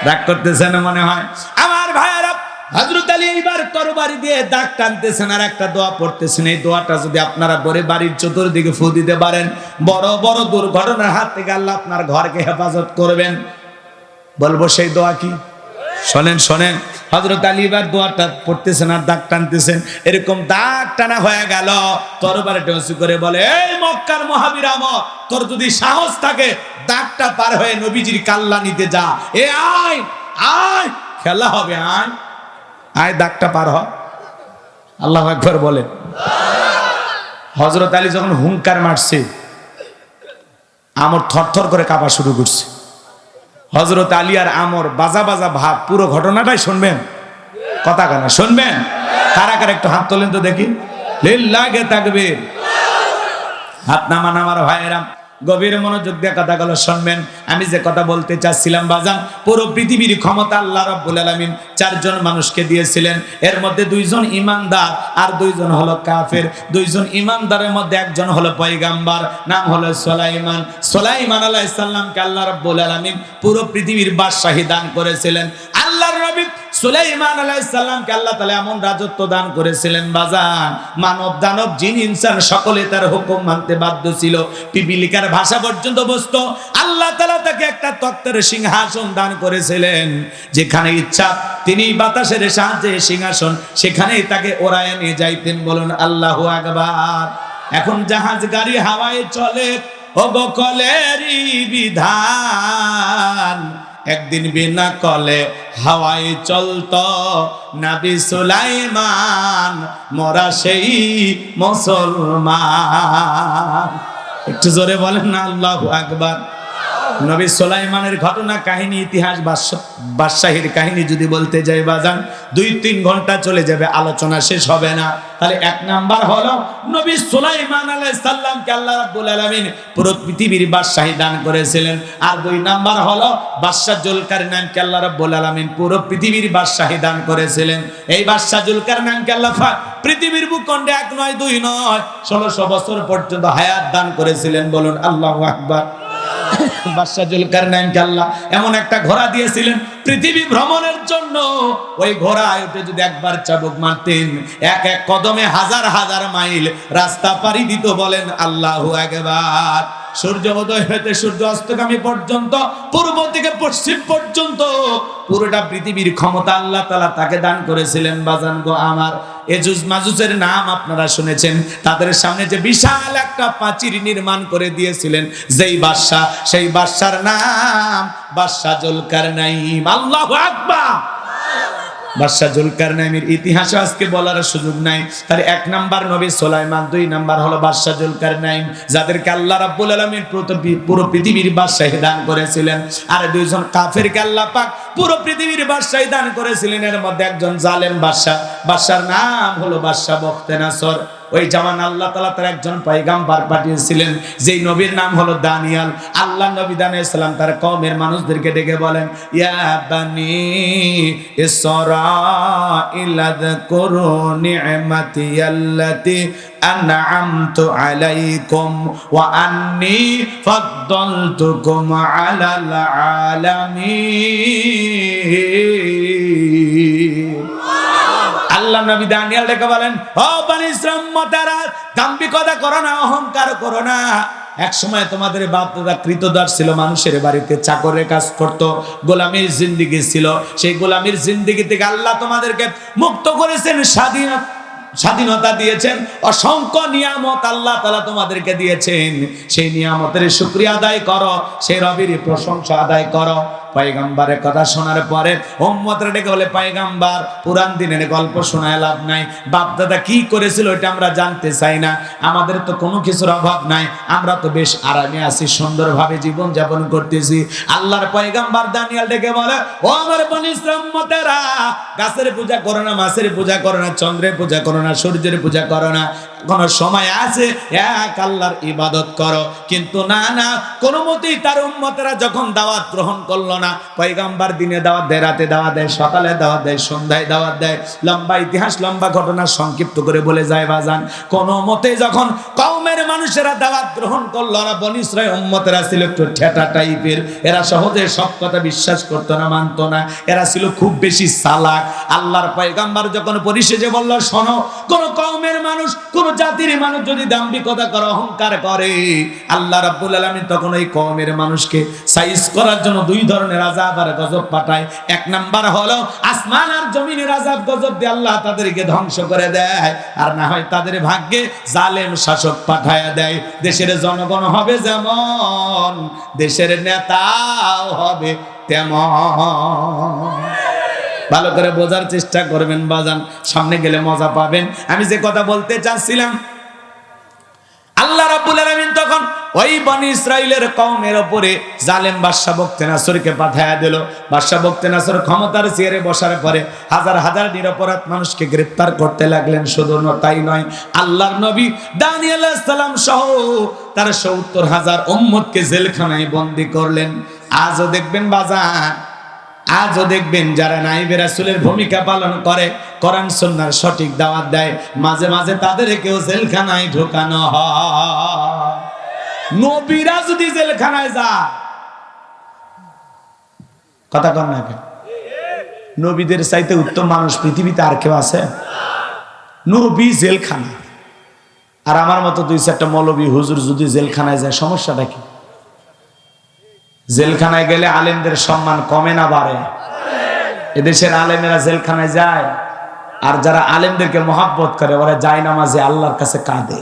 রাগ করতেছেন মনে হয় আমার ভাইয়েরা। হযরত আলী এইবার তরবারি দিয়ে দাগ টানতেছেন আর একটা দোয়া পড়তেছেন। এই দোয়াটা যদি আপনারা বরে বাড়ির চতুর্দিকে ফু দিতে পারেন, বড় বড় দুর্ঘটনার হাত থেকে আল্লাহ আপনার ঘরকে হেফাজত করবেন। বলবো সেই দোয়া কি? শোনেন শোনেন। হযরত আলী এবার দোয়াটা পড়তেছেন আর দাগ টানতেছেন। এরকম দাগ টানা হয়ে গেল, তরবারিটা উঁচু করে বলে, এই মক্কার মহাবীর আমর, তোর যদি সাহস থাকে দাগটা পার হয়ে নবীজির কাল্লা নিতে যা। এ আয় আয়, খেলা হবে, আয় আয়, দাগটা পার হ। আল্লাহু আকবার বলেন। হযরত আলী যখন হুঙ্কার মারছে, আমর থরথর করে কাঁপা শুরু করছে। হযরত আলী আর আমর বাজা বাজা ভাব। পুরো ঘটনাটাই শুনবেন, কথা কানা শুনবেন। কারা কারা একটু হাত তোলেন তো দেখি। লিল্লাহে তাকবীর। হাত নামান আমার ভাইয়েরা, গভীর মনোযোগ দিয়ে কথাগুলো শুনবেন। আমি যে কথা বলতে চাচ্ছিলাম বাজান, পুরো পৃথিবীর ক্ষমতা আল্লাহ রাব্বুল আলামিন চারজন মানুষকে দিয়েছিলেন। এর মধ্যে দুইজন ইমানদার আর দুইজন হলো কাফের। দুইজন ইমানদারের মধ্যে একজন হলো পয়গাম্বর, নাম হলো সুলাইমান। সুলাইমান আলাইহিস সালামকে আল্লাহ রাব্বুল আলামিন পুরো পৃথিবীর বাদশাহী দান করেছিলেন। আল্লাহর নবী সুলাইমান আলাইহিস সালামকে আল্লাহ তাআলা এমন রাজত্ব দান করেছিলেন বাজান, মানব দানব জিন ইনসান সকলে তার হুকুম মানতে বাধ্য ছিল। পিপিলিকার ভাষা পর্যন্ত বুঝতো। আল্লাহ তাআলা তাকে একটা তক্তের সিংহাসন দান করেছিলেন, যেখানে ইচ্ছা তিনি বাতাসের সাহায্যে সিংহাসন সেখানেই তাকে ওড়ায় নিয়ে যাইতেন। বলুন আল্লাহু আকবার। এখন জাহাজ গাড়ি হাওয়ায় চলে, ওগো কলেরই বিধান। একদিন বিনা কলে হাওয়ায় চলতো নবী সুলাইমান, মোরা সেই মুসলমান। একটু জোরে বলেন না আল্লাহু আকবার। নবী সুলাইমানের ঘটনা কাহিনী, ইতিহাস, বাদশাহীর কাহিনী যদি বলতে যাই বাজান 2-3 ঘন্টা চলে যাবে, আলোচনা শেষ হবে না। তাহলে এক নাম্বার হলো নবী সুলাইমান আলাইহিস সালামকে আল্লাহ রাব্বুল আলামিন পুরো পৃথিবীর বাদশাহী দান করেছিলেন। আর 2 নাম্বার হলো বাদশা জুলকারনাইনকে আল্লাহ রাব্বুল আলামিন পুরো পৃথিবীর বাদশাহী দান করেছিলেন। এই বাদশা জুলকারনাইনকে আল্লাহ পৃথিবীর ভূখণ্ডে 1 নয় 2 নয় 1600 বছর পর্যন্ত হায়াত দান করেছিলেন। বলুন আল্লাহু আকবার। বাদশা জুলকারনাইনকে আল্লাহ এমন একটা ঘোড়া দিয়েছিলেন পৃথিবী ভ্রমণের জন্য। ওই ঘোড়ায় উঠে যদি একবার চাবুক মারতেন, এক এক কদমে হাজার হাজার মাইল রাস্তা পাড়ি দিত। বলেন আল্লাহু আকবার। সূর্য উদয় হতে সূর্য অস্তগামী পর্যন্ত, পূর্ব থেকে পশ্চিম পর্যন্ত পুরোটা পৃথিবীর ক্ষমতা আল্লাহ তাআলা তাকে দান করেছিলেন। বাজান গো আমার, এজুজ মাজুজের নাম আপনারা শুনেছেন। তাদের সামনে যে বিশাল একটা প্রাচীর নির্মাণ করে দিয়েছিলেন যেই বাদশা, সেই বাদশার নাম বাদশা জুলকারনাইন। আল্লাহু আকবার। বাদশা জুলকারনাইনের ইতিহাস আজকে বলার সুযোগ নাই। তাহলে 1 নাম্বার নবী সুলাইমান, 2 নাম্বার হলো বাদশা জুলকারনাইন, যাদেরকে আল্লাহ রাব্বুল আলামিন পুরো পৃথিবীর বাদশাহী দান করেছিলেন। আর 2 জন কাফেরকে আল্লাহ পাক পুরো পৃথিবীর বাদশাহী দান করেছিলেন। এর মধ্যে একজন জালেম বাদশা, বাদশার নাম হলো বাদশা বখতেনাসর। ওই জামান আল্লাহ তাআলা তার একজন পয়গম্বর পাঠিয়েছিলেন, যেই নবীর নাম হলো দানিয়াল। আল্লাহ নবী দানিয়াল সালাম তার কওমের মানুষদেরকে ডেকে বলেন, ইয়া বানি ইসরাঈল আযকুরু নি'মাতি আল্লাতী আন'আমতু আলাইকুম ওয়া আন্নী ফাদ্দালতুকুম আলাল আলামিন। আল্লাহ নবী দানিয়াল ডেকে বলেন, ও বনি ইসরাঈল উম্মতেরা, দাম্ভিকতা করো না, অহংকার করো না। এক সময় তোমাদের বাপ দাদা কৃতদাস ছিল, মানুষের বাড়িতে চাকরের কাজ করত, গোলামীর জিন্দেগি ছিল। সেই গোলামীর জিন্দেগি থেকে আল্লাহ তোমাদেরকে মুক্ত করেছেন, স্বাধীনতা দিয়েছেন, অসংখ্য নিয়ামত আল্লাহ তাআলা তোমাদেরকে দিয়েছেন। সেই নিয়ামতের শুকরিয়া আদায় করো, সেই রবের প্রশংসা আদায় করো। পয়গম্বরের কথা শোনার পরে উম্মতরা ডেকে বলে, পয়গম্বর, পুরান দিনের গল্প শোনায় লাভ নাই, বাপ দাদা কি করেছিল এটা আমরা জানতে চাই না। আমাদের তো কোনো কিছুর অভাব নাই, আমরা তো বেশ আরামে আছি, সুন্দরভাবে জীবন যাপন করতেছি। আল্লাহর পয়গম্বর দানিয়াল ডেকে বলে, ও আমার বনি ইসরাঈল উম্মতেরা, গাছের পূজা করো না, মাছের পূজা করো না, চন্দ্রের পূজা করো না, সূর্যের পূজা করো না, কোনো সময় আছে এক আল্লাহর ইবাদত করো। কিন্তু না না, কোনো মতেই তার উম্মতেরা যখন দাওয়াত গ্রহণ করলো না, পয়গম্বর দিনে দাওয়াত দেয়, রাতে দাওয়াত দেয়, সকালে দাওয়াত দেয়, সন্ধ্যায় দাওয়াত দেয়, লম্বা ইতিহাস লম্বা ঘটনা সংক্ষিপ্ত করে বলে যায় বাজান, কোনো মতে যখন কওমের মানুষেরা দাওয়াত গ্রহণ করলো না, বনি ইসরাঈল উম্মতেরা ছিল একটু ঠেটা টাইপের, এরা সহজে সব কথা বিশ্বাস করতো না, মানতো না, এরা ছিল খুব বেশি চালাক। আল্লাহর পয়গম্বর যখন পরিশেষে বলল, শোনো, কোন কওমের মানুষ, কোন জাতির মানুষ যদি দাম্ভিকতা করে, অহংকার করে, আল্লাহ রাব্বুল আলামিন তখন ওই কওমের মানুষকে সাইজ করার জন্য দুই ধরনের আযাব আর গজব পাঠায়। এক নাম্বার হলো আসমান আর জমিনের আযাব গজব দিয়ে আল্লাহ তাদেরকে ধ্বংস করে দেয়, আর না হয় তাদের ভাগ্যে জালেম শাসক পাঠায় দেয়। দেশের জনগণ হবে যেমন, দেশের নেতাও হবে তেমন। ভালো করে বোঝার চেষ্টা করবেন বাজান, সামনে গেলে মজা পাবেন। আমি যে কথা বলতে চাচ্ছিলাম, আল্লাহ রাব্বুল আলামিন তখন ওই বনি ইসরাইলের কওমের উপরে জালেম বাদশা বখতিয়ানাসরকে পাঠায়া দিল। বাদশা বখতিয়ানাসর ক্ষমতার চেয়ারে বসার পরে হাজার হাজার নিরপরাধ মানুষকে গ্রেফতার করতে লাগলেন। শুধু তাই নয়, আল্লাহর নবী দানিয়েল আলাইহিস সালাম সহ তার ৭০,০০০ উম্মতকে জেলখানায় বন্দী করলেন। আজও দেখবেন বাজান, আজও দেখবেন যারা নাইবে রাসূলের ভূমিকা পালন করে, কোরআন সুন্নাহর সঠিক দাওয়াত দেয়, মাঝে মাঝে তাদেরকেও জেলখানায় ঢোকানো হয়। নবীরা যদি জেলখানায় যায়, কথা কন না কেন? নবীদের চাইতে উত্তম মানুষ পৃথিবীতে আর কেউ আছে? নবী জেলখানা, আর আমার মতো ২-৪টা মৌলবী হুজুর যদি জেলখানায় যায়, সমস্যাটা কি? জেলখানায় গেলে আলেমদের সম্মান কমে না বাড়ে? এদেশের আলেমেরা জেলখানায় যায়, আর যারা আলেমদেরকে মহাব্বত করে ওরা যায় নামাজে আল্লাহর কাছে কাঁদে,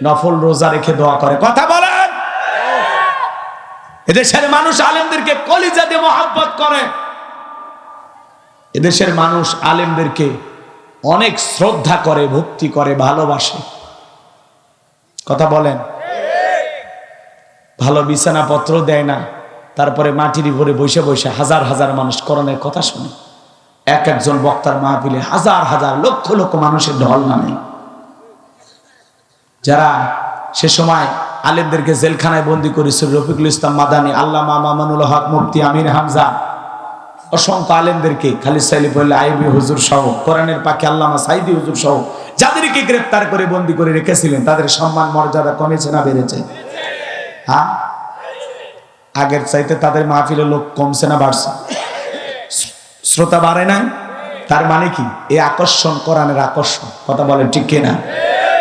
নফল রোজা রেখে দোয়া করে। কথা বলেন, এদেশের মানুষ আলেমদেরকে কলিজা দিয়ে মহাব্বত করে, এদেশের মানুষ আলেমদেরকে অনেক শ্রদ্ধা করে, ভক্তি করে, ভালোবাসে। কথা বলেন, ভালো বিছানাপত্র দেয় না, তারপরে মাটির উপরে বসে বসে হাজার হাজার মানুষ কোরআনের কথা শুনে। এক একজন বক্তার মাহফিলে হাজার হাজার লক্ষ লক্ষ মানুষের ঢল নামে। যারা সে সময় আলেমদেরকে জেলখানায় বন্দী করেছিল, রফিকুল ইসলাম মাদানী, আল্লামা মামুনুল হক মুফতি আমির হামজা, অসংখ্য আলেমদেরকে, খালিদ সাইলিফুল্লাহ আইয়ুবী হুজুর সহ, কোরআনের পাখি আল্লামা সাইদি হুজুর সহ যাদেরকে গ্রেফতার করে বন্দী করে রেখেছিলেন, তাদের সম্মান মর্যাদা কমেছে না বেড়েছে? হ্যাঁ, আগের চাইতে তাদের মাহফিলে লোক কমছে না বাড়ছে? শ্রোতা বাড়ে নাই? তার মানে কি? এই আকর্ষণ, কোরআনের আকর্ষণ। কথা বলেন ঠিক কিনা?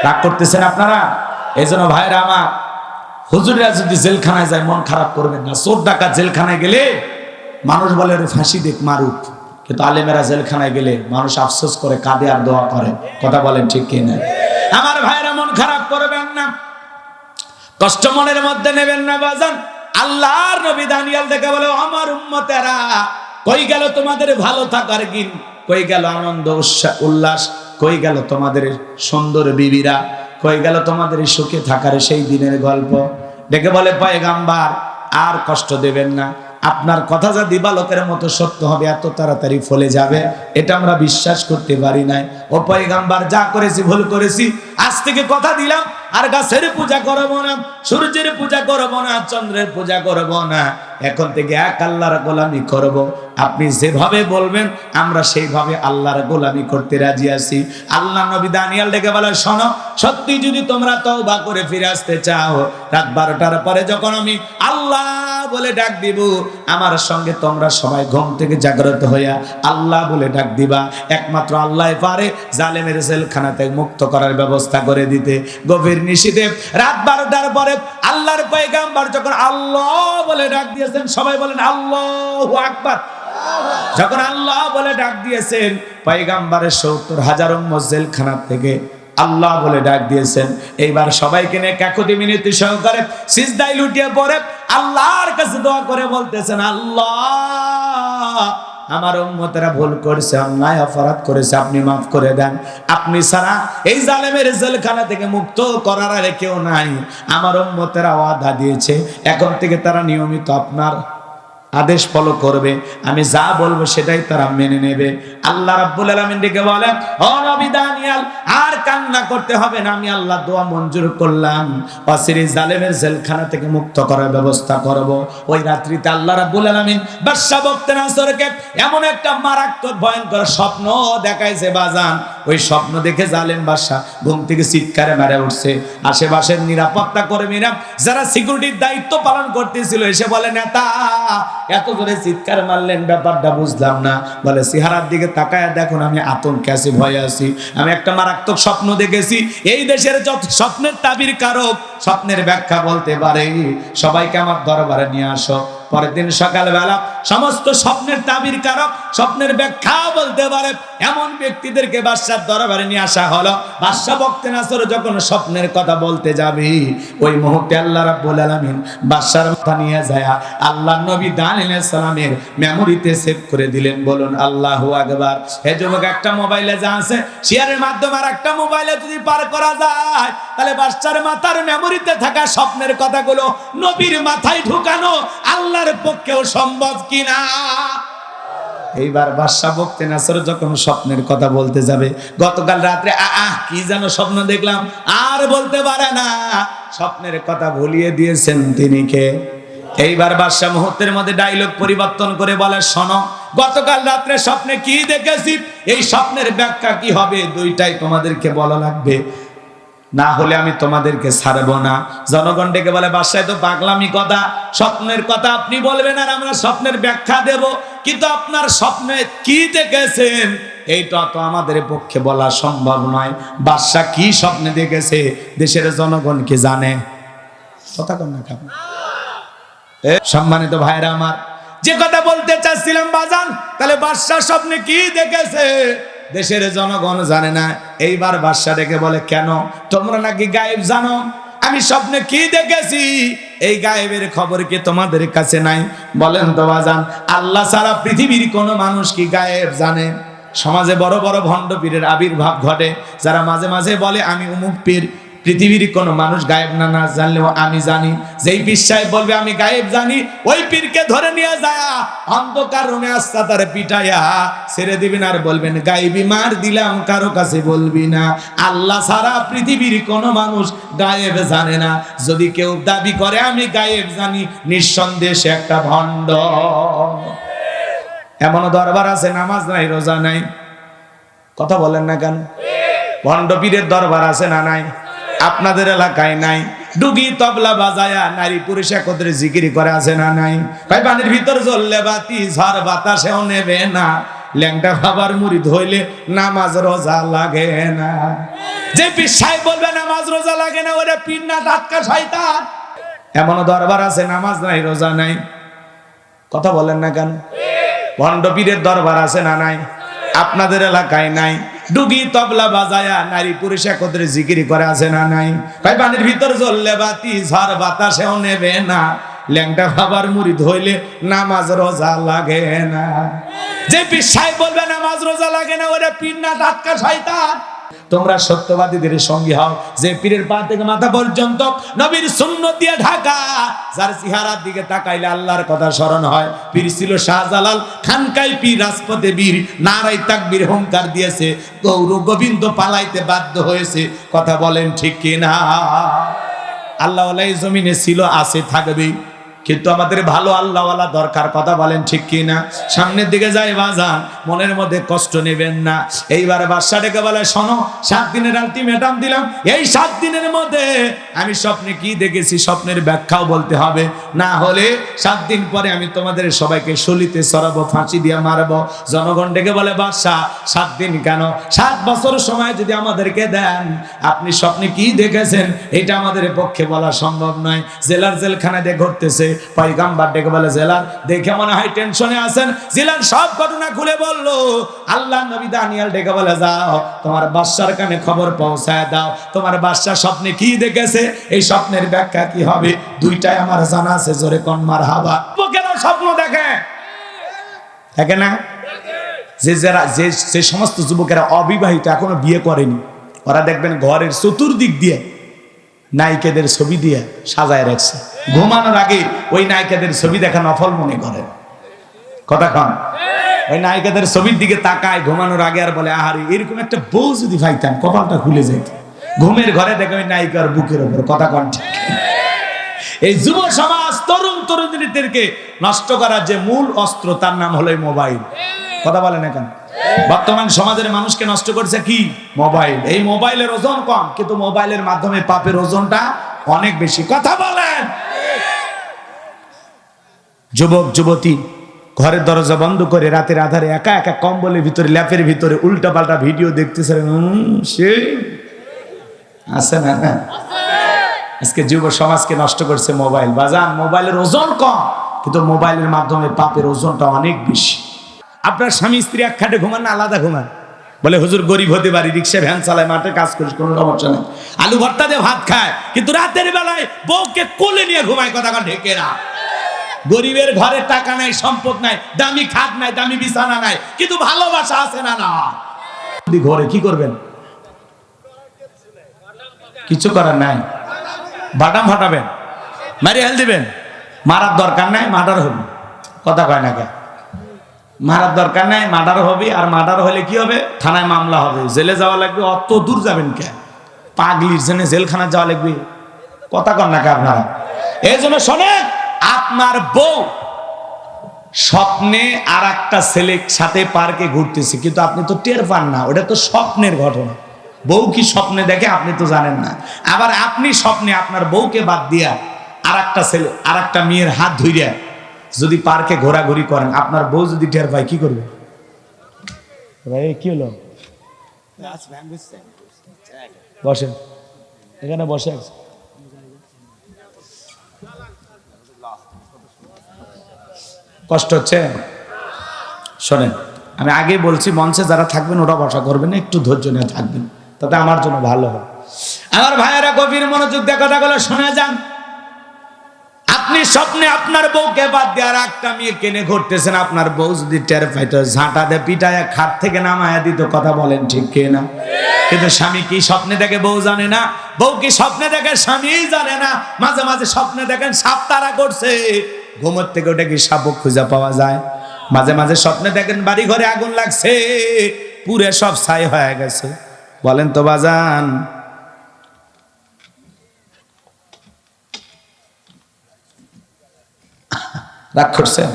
রাগ করতেছেন আপনারা? এই জন্য ভাইরা আমার, হুজুররা যদি জেলখানায় যায় মন খারাপ করবেন না। চোর ডাকাত জেলখানায় গেলে মানুষ বলে ফাঁসি দেখ, মারুক, কিন্তু আলেমেরা জেলখানায় গেলে মানুষ আফসোস করে, কাঁদে আর দোয়া করে। কথা বলেন ঠিক কিনা? আমার ভাইরা মন খারাপ করবেন না, কষ্ট মনের মধ্যে নেবেন না বাজান। আল্লাহর নবী দানিয়েল দেখে বলে, আমার উম্মতেরা, কই গেল তোমাদের ভালো থাকার দিন? কই গেল আনন্দ উল্লাস? কই গেল তোমাদের সুন্দর বিবিরা? কই গেল তোমাদের সুখে থাকার সেই দিনের গল্প? ডেকে বলে, পয়গম্বর আর কষ্ট দেবেন না, আপনার কথা যা দিবালোকের মতো সত্য হবে, এত তাড়াতাড়ি ফলে যাবে, এটা আমরা বিশ্বাস করতে পারি নাই। ও পয়গম্বর, যা করেছি ভুল করেছি, আজ থেকে কথা দিলাম আর গাছের পূজা করব না, সূর্যের পূজা করব না, চন্দ্রের পূজা করব না, এখন থেকে এক আল্লাহর গোলামি করব। আপনি যেভাবে বলবেন আমরা সেইভাবে আল্লাহর গোলামি করতে রাজি আছি। আল্লাহ নবী দানিয়েল ডেকে বলে, শোনো, সত্যি যদি তোমরা তওবা করে ফিরে আসতে চাও, রাত 12টার পরে যখন আমি আল্লাহ বলে ডাক দিব, আমার সঙ্গে তোমরা সবাই ঘুম থেকে জাগ্রত হইয়া আল্লাহ বলে ডাক দিবা। একমাত্র আল্লাহ পারে জালেমের জেলখানা থেকে মুক্ত করার ব্যবস্থা করে দিতে। গভীর নিশীথে রাত 12টার পরে আল্লাহর পয়গম্বর যখন আল্লাহ বলে ডাক দিয়েছেন, সবাই বলেন আল্লাহু আকবার। যখন আল্লাহ বলে ডাক দিয়েছেন, পয়গম্বরের 70,000 উম্মত জেলখানা থেকে আল্লাহ বলে ডাক দিয়েছেন। এইবার সবাইকে নিয়ে কাকুতি মিনতি সহকারে সিজদায় লুটিয়ে পড়ে আল্লাহর কাছে দোয়া করে বলতেছেন, আল্লাহ, আমার উম্মতেরা ভুল করেছে, অন্যায় অপরাধ করেছে, আপনি মাফ করে দেন। আপনি ছাড়া এই জালেমের জেলখানা থেকে মুক্ত করার আর কেউ নাই। আমার উম্মতেরা ওয়াদা দিয়েছে, এখন থেকে তারা নিয়মিত আপনার আদেশ ফলো করবে, আমি যা বলবো সেটাই তারা মেনে নেবে। আল্লাহ রাব্বুল আলামিন ডেকে বলেন, ও নবী দানিয়েল, আর কান্না করতে হবে না, আমি আল্লাহ দোয়া মঞ্জুর করলাম, অচিরে জালেমের জেলখানা থেকে মুক্ত করার ব্যবস্থা করব। ওই রাত্রিতে আল্লাহ রাব্বুল আলামিন বাদশা বখতিয়ানসরকে এমন একটা মারাত্মক ভয়ঙ্কর স্বপ্ন দেখাইছে বাজান। ওই স্বপ্ন দেখে জালেম বাদশা ঘুম থেকে চিৎকারে মেরে উঠছে। আশেপাশের নিরাপত্তা কর্মীরা যারা সিকিউরিটির দায়িত্ব পালন করতেছিল এসে বলে, নেতা, এত জোরে চিৎকার মারলেন, ব্যাপারটা বুঝলাম না। বলে, চেহারার দিকে তাকায় দেখুন, আমি আতঙ্কে আছি, ভয়ে আছি, আমি একটা মারাত্মক স্বপ্ন দেখেছি। এই দেশের যত স্বপ্নের তাবির কারক, স্বপ্নের ব্যাখ্যা বলতে পারে, সবাইকে আমার দরবারে নিয়ে আসো। পরের দিন সকালবেলা সমস্ত স্বপ্নের তাবির কারক, স্বপ্নের ব্যাখ্যা বলতে পারে এমন ব্যক্তিদেরকে বাদশার দরবারে নিয়ে আসা হলো। বাদশা বখতিয়ানসর যখন স্বপ্নের কথা বলতে যাবে, ওই মুহূর্তে আল্লাহ রাব্বুল আলামিন বাদশার মাথা নিয়ে যায় আল্লাহর নবী দানিয়েল আলাইহিস সালামের মেমোরিতে সেভ করে দিলেন। বলুন আল্লাহু আকবার। এই যুবক, একটা মোবাইলে যা আছে শেয়ারের মাধ্যমে আর একটা মোবাইলে যদি পার করা যায়, তাহলে বাদশার মাথার মেমোরিতে থাকা স্বপ্নের কথাগুলো নবীর মাথায় ঢুকানো আল্লাহর পক্ষেও সম্ভব কিনা? এইবার বাদশা বখতিয়ানসর যখন স্বপ্নের কথা বলতে যাবে, গতকাল রাত্রে কি যেন স্বপ্ন দেখলাম, আর বলতে পারে না, স্বপ্নের কথা ভুলিয়ে দিয়েছেন তিনি কে? এইবার বাদশা মুহূর্তের মধ্যে ডায়লগ পরিবর্তন করে বলে, শোনো, গতকাল রাত্রে স্বপ্নে কি দেখেছি, এই স্বপ্নের ব্যাখ্যা কি হবে, দুইটাই তোমাদেরকে বলা লাগবে, না হলে আমি তোমাদেরকে ছাড়বো না। জনগণ ডেকে বলে, বাদশাহ তো পাগলামি কথা, স্বপ্নের কথা আপনি বলবেন আর আমরা স্বপ্নের ব্যাখ্যা দেব, কিন্তু আপনার স্বপ্নে কি দেখেছেন এইটা তো আমাদের পক্ষে বলা সম্ভব নয়। বাদশাহ কি স্বপ্নে দেখেছে দেশের জনগণ কি জানে? কথা কন না কেন? সম্মানিত ভাইরা আমার, যে কথা বলতে চাচ্ছিলাম বাজান, তাহলে বাদশাহ স্বপ্নে কি দেখেছে দেশের জনগণ জানে না। এইবার বাদশা ডেকে বলে, কেন, তোমরা নাকি গায়েব জানো? আমি স্বপ্নে কি দেখেছি এই গায়েবের খবর কি তোমাদের কাছে নাই? বলেন তো বাজান, আল্লাহ ছাড়া পৃথিবীর কোনো মানুষ কি গায়েব জানে? সমাজে বড় বড় ভণ্ড পীরের আবির্ভাব ঘটে, যারা মাঝে মাঝে বলে আমি অমুক পীর। পৃথিবীর কোনো মানুষ গায়েব না জানলেও আমি জানি। যেই পীর সাহেব বলবে আমি গায়েব জানি, ওই পীরকে ধরে নিয়ে যায় অন্ধকার রুমে আস্তা তারে পিটাইয়া ছেড়ে দিবেন আর বলবেন গায়েবী মার দিলাম, কারো কাছে বলবি না। আল্লাহ ছাড়া পৃথিবীর কোনো মানুষ গায়েব জানে না। যদি কেউ দাবি করে আমি গায়েব জানি, নিঃসন্দেহে সে একটা ভণ্ড। এমনও দরবার আছে নামাজ নাই, রোজা নাই, কথা বলেন না কেন? ভণ্ড পীরের দরবার আছে না নাই? আপনাদের এলাকায় নাই? ডুগি তবলা বাজায়া নারী পুরুষ একত্রে জিকিরি করে আছে না নাই? ভাই, পানির ভিতর জ্বললে বাতি ঝড় বাতাসেও নেবে না, ল্যাংটা বাবার মুড়ি ধইলে নামাজ রোজা লাগে না। যে পীর সাহেব বলবে নামাজ রোজা লাগে না, ওরে পীর না, টাটকা শয়তান। এমনও দরবার আছে নামাজ নাই, রোজা নাই, কথা বলেন না কেন? ভণ্ড পীরের দরবার আছে না নাই? আপনাদের এলাকায় নাই? ডুগি তবলা বাজায়া নারী পুরুষ একত্রে জিকিরি করে আছে না নাই? ভাই, পানির ভিতর জ্বললে বাতি ঝড় বাতাসেও নেবে না, ল্যাংটা বাবার মুড়ি ধইলে নামাজ রোজা লাগে না। যে পীর সাহেব বলবে নামাজ রোজা লাগে না, ওরে পীর না, টাটকা শয়তান। তোমরা সত্যবাদীদের সঙ্গী হও, যে পীরের পা থেকে মাথা পর্যন্ত নবীর সুন্নত দিয়ে ঢাকা, যার চেহারার দিকে তাকাইলে আল্লাহর কথা স্মরণ হয়। পীর ছিল শাহজালাল, খানকাই পীর, রাজপথে বীর, নারাই তাকবীর হুঙ্কার দিয়েছে, গৌর গোবিন্দ পালাইতে বাধ্য হয়েছে। কথা বলেন ঠিক কিনা? আল্লাহ এই জমিনে ছিল, আছে, থাকবে, কিন্তু আমাদের ভালো আল্লাহওয়ালা দরকার। কথা বলেন ঠিক কিনা? সামনের দিকে যাই বাজান, মনের মধ্যে কষ্ট নেবেন না। এইবার বাদশা ডেকে বলে, শোনো, 7 দিনের আলটিমেটাম দিলাম, এই 7 দিনের মধ্যে আমি স্বপ্নে কি দেখেছি স্বপ্নের ব্যাখ্যাও বলতে হবে, না হলে 7 দিন পরে আমি তোমাদের সবাইকে শলিতে চড়াবো, ফাঁসি দিয়ে মারবো। জনগণ ডেকে বলে, বাদশা 7 দিন কেন, 7 বছর সময় যদি আমাদেরকে দেন, আপনি স্বপ্নে কি দেখেছেন এটা আমাদের পক্ষে বলা সম্ভব নয়। জেলার জেলখানায় দিয়ে ঘুরতেছে, পয়গম্বর ডেকে বলে, জেলার দেখে মনে হয় টেনশনে আছেন। জেলার সব ঘটনা খুলে বললো। আল্লাহ নবী দানিয়েল ডেকে বলে, যাও তোমার বাদশার কানে খবর পৌঁছায় দাও, তোমার বাদশা স্বপ্নে কি দেখেছে, এই স্বপ্নের ব্যাখ্যা কি হবে, দুইটাই আমার জানা আছে। জোরে কোন মারহাবা। কেন স্বপ্ন দেখে না? যে সমস্ত যুবকেরা অবিবাহিত, এখনো বিয়ে করেনি, ওরা দেখবেন ঘরের চতুর্দিক দিয়ে নায়িকাদের ছবি দিয়ে সাজায় রাখছে। ঘুমানোর আগে ওই নায়িকাদের ছবি দেখা নফল মনে করেন। কথা কন? ওই নায়িকাদের ছবির দিকে তাকায় ঘুমানোর আগে, আর বলে, আহারে এরকম একটা বউ যদি পাইতাম, কপালটা খুলে যেত। ঘুমের ঘরে দেখে ওই নায়িকার বুকের উপর। কথা কন ঠিক? এই যুব সমাজ, তরুণ তরুণীদেরকে নষ্ট করার যে মূল অস্ত্র, তার নাম হলো মোবাইল। কথা বলেন এখন? বর্তমান সমাজের মানুষকে নষ্ট করছে কি? মোবাইল। এই মোবাইলের ওজন কম, কিন্তু মোবাইলের মাধ্যমে পাপের ওজনটা অনেক বেশি। কথা বলেন? যুবক যুবতী ঘরের দরজা বন্ধ করে রাতের আধারে একা একা কম্বলের ভিতরে, ল্যাপের ভিতরে উল্টা পাল্টা ভিডিও দেখতেছে। সে আছে না? আজকে যুব সমাজকে নষ্ট করছে মোবাইল। বাজান, মোবাইলের ওজন কম, কিন্তু মোবাইলের মাধ্যমে পাপের ওজনটা অনেক বেশি। আপনার স্বামী স্ত্রী এক খাটে ঘুমান না আলাদা ঘুমান? বলে, হুজুর গরিব হতে পারি, রিক্সা ভ্যান চালায়, মাঠে কাজ করিস, কোনো সমস্যা নেই, আলু ভর্তা দিয়ে ভাত খায়, কিন্তু রাতের বেলায় বউকে কোলে নিয়ে ঘুমায়। কথা ঢেকে না? গরিবের ঘরে টাকা নাই, সম্পদ নাই, দামি খাট নাই, দামি বিছানা নাই, কিন্তু ভালোবাসা আছে না? না। ঘরে কি করবেন? কিছু করার নাই। বাটাম ফাটাবেন, মারি হেল দিবেন। মারার দরকার নাই, মার্ডার হবে। কথা কয় না কে? মারার দরকার নাই, মার্ডার হবে। আর মার্ডার হলে কি হবে? থানায় মামলা হবে, জেলে যাওয়া লাগবে। অত দূর যাবেন কে? পাগলির জন্য জেলখানা যাওয়া লাগবে। কথা কন না কে আপনারা? এই জন্য শোনেন, আপনার বউ স্বপ্নে আর একটা ছেলের সাথে পার্কে ঘুরতেছে, কিন্তু আপনি তো টের পান না, ওটা তো স্বপ্নের ঘটনা। বউ কি স্বপ্নে দেখে আপনি তো জানেন না। আবার আপনি স্বপ্নে আপনার বউকে বাদ দিয়া আর একটা ছেলে, আর একটা মেয়ের হাত ধইরা যদি পার্কে ঘোরাঘুরি করেন, আপনার বউ যদি টের পায়, কি করবে? কি হলো? বসেন, এখানে বসে আছে। কষ্ট হচ্ছে? শোনেন, আমি আগে বলছি, মঞ্চে যারা থাকবেন ওরা বসা করবেন না, একটু ধৈর্য নিয়ে থাকবেন, তাতে আমার জন্য ভালো হয়। আমার ভাইয়েরা গভীর মনোযোগ দিয়ে কথাগুলো শুনে যান। আপনি স্বপ্নে আপনার বউকে বাদ দিয়ে আর একটা মেয়ে কেনে ঘুরতেছেন, আপনার বউ যদি টের পাইতো, ঝাঁটা দিয়ে পিটায় খাট থেকে নামায়া দিত। কথা বলেন ঠিক কিনা? কিন্তু স্বামী কি স্বপ্নে দেখে বউ জানে না? বউ কি স্বপ্নে দেখে স্বামী জানে না? মাঝে মাঝে স্বপ্নে দেখেন সাপ তারা করছে, ঘুমোর থেকে ওটা কি সাপও খুঁজে পাওয়া যায়? মাঝে মাঝে স্বপ্নে দেখেন বাড়ি ঘরে আগুন লাগছে, পুরে সব ছাই হয়ে গেছে। বলেন তো বাজান, রাগ করছেন?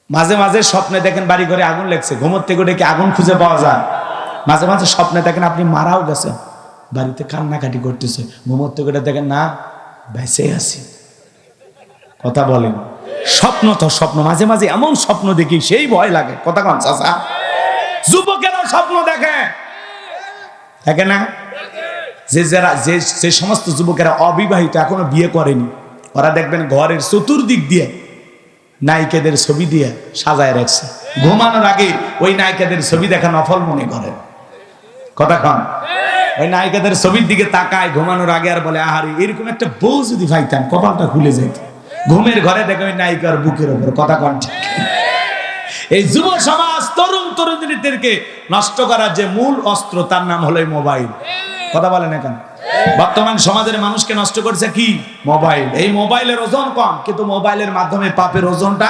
মাঝে মাঝে স্বপ্নে দেখেন বাড়ি ঘরে আগুন লাগছে, ঘুমোর থেকে ওটা কি আগুন খুঁজে পাওয়া যায়? মাঝে মাঝে স্বপ্নে দেখেন আপনি মারাও গেছেন, বাড়িতে কান্নাকাটি করতেছে, ঘুমোর থেকে ওটা দেখেন না, বেঁচে আছি। কথা বলেন? স্বপ্ন তো স্বপ্ন, মাঝে মাঝে এমন স্বপ্ন দেখি সেই ভয় লাগে। কথা কন চাচা? যুবকেরা স্বপ্ন দেখে না? যে সমস্ত যুবকেরা অবিবাহিত, এখনো বিয়ে করেনি, ওরা দেখবেন ঘরের চতুর্দিক দিয়ে নায়িকাদের ছবি দিয়ে সাজায় রাখছে। ঘুমানোর আগে ওই নায়িকাদের ছবি দেখা নফল মনে করেন। কথা কন? ওই নায়িকাদের ছবির দিকে তাকায় ঘুমানোর আগে, আর বলে, আহারে এরকম একটা বউ যদি পাইতাম, কপালটা খুলে যেত। ঘুমের ঘরে দেখে ওই নায়িকার বুকের উপর। কথা কন ঠিক? এই যুব সমাজ তরুণ তরুণীদেরকে নষ্ট করার যে মূল অস্ত্র তার নাম হলো মোবাইল। কথা বলেন এখন, বর্তমান সমাজের মানুষকে নষ্ট করছে কি? মোবাইল। এই মোবাইলের ওজন কম, কিন্তু মোবাইলের মাধ্যমে পাপের ওজনটা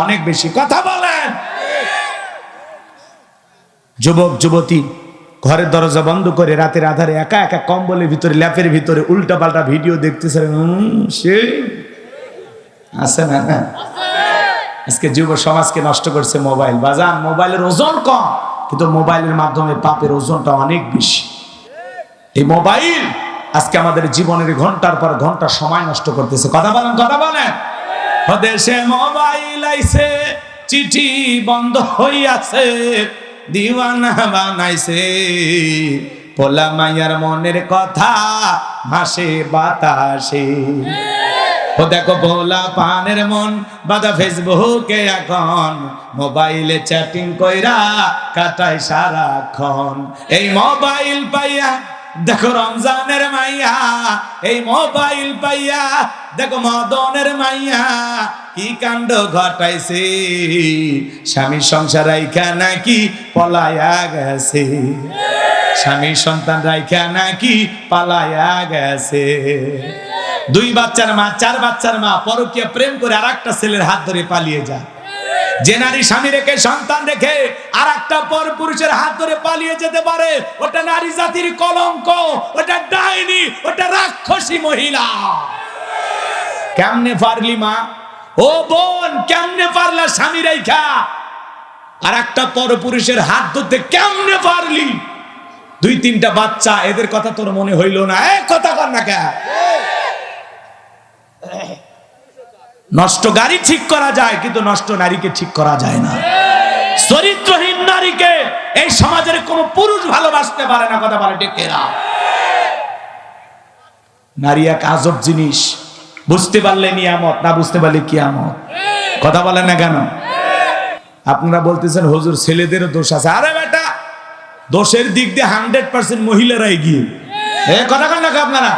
অনেক বেশি। কথা বলেন। যুবক যুবতী ঘরের দরজা বন্ধ করে রাতের আধারে একা একা কম্বলের ভিতরে ল্যাপের ভিতরে উল্টা পাল্টা ভিডিও দেখতেছে। সে আছে না? আজকে যুব সমাজকে নষ্ট করছে মোবাইল। বাজান, মোবাইলের ওজন কম, কিন্তু মোবাইলের মাধ্যমে পাপের ওজনটা অনেক বেশি। এই মোবাইল আজকে আমাদের জীবনের ঘন্টার পর ঘন্টা সময় নষ্ট করতেছে। কথা বলেন, কথা বলেন। দেশে মোবাইল আইছে, চিঠি বন্ধ হইয়াছে, দিওয়ানা বানাইছে, পোলা মাইয়ার মনের কথা ভাসে বাতাসে। ও দেখো ভোলা পানের মন বাদা ফেসবুকে এখন, মোবাইলে চ্যাটিং কইরা কাটায় সারাক্ষণ। এই মোবাইল পাইয়া দেখো রমজানের মাইয়া, এই মোবাইল পাইয়া দেখো মদনের মাইয়া কি কাণ্ড ঘটাইছে। স্বামী সংসার রাইখা নাকি পলায়া গেছে, স্বামী সন্তান রাইখা নাকি পালায়া গেছে। 2 বাচ্চার মা, 4 বাচ্চার মা পরকীয়া প্রেম করে আরেকটা ছেলের হাত ধরে পালিয়ে যায়। যে নারী স্বামী রেখে সন্তান রেখে আরেকটা পর পুরুষের হাত ধরে পালিয়ে যেতে পারে, ওটা নারী জাতির কলঙ্ক, ওটা ডাইনি, ওটা রাক্ষসী মহিলা। কেমনে পারলি মা? ও বোন, কেমনে পারলা স্বামী রেখা আরেকটা পর পুরুষের হাত ধরতে? কেমনে পারলি? 2-3টা বাচ্চা, এদের কথা তোর মনে হইল না? কথা কর না কে? নষ্ট গাড়ি ঠিক করা যায়, কিন্তু নষ্ট নারীকে ঠিক করা যায় না। চরিত্রহীন নারীকে এই সমাজের কোন পুরুষ ভালোবাসতে পারে না। কথা বলে ঠিক না? নারী এক আজব জিনিস, বুঝতে পারলে নিয়ামত, না বুঝতে পারলে কিয়ামত। কথা বলেন না কেন? আপনারা বলতেছেন হুজুর ছেলেদেরও দোষ আছে। আরে বেটা, দোষের দিক দিয়ে 100% মহিলারাই গিয়ে কথা কন না আপনারা।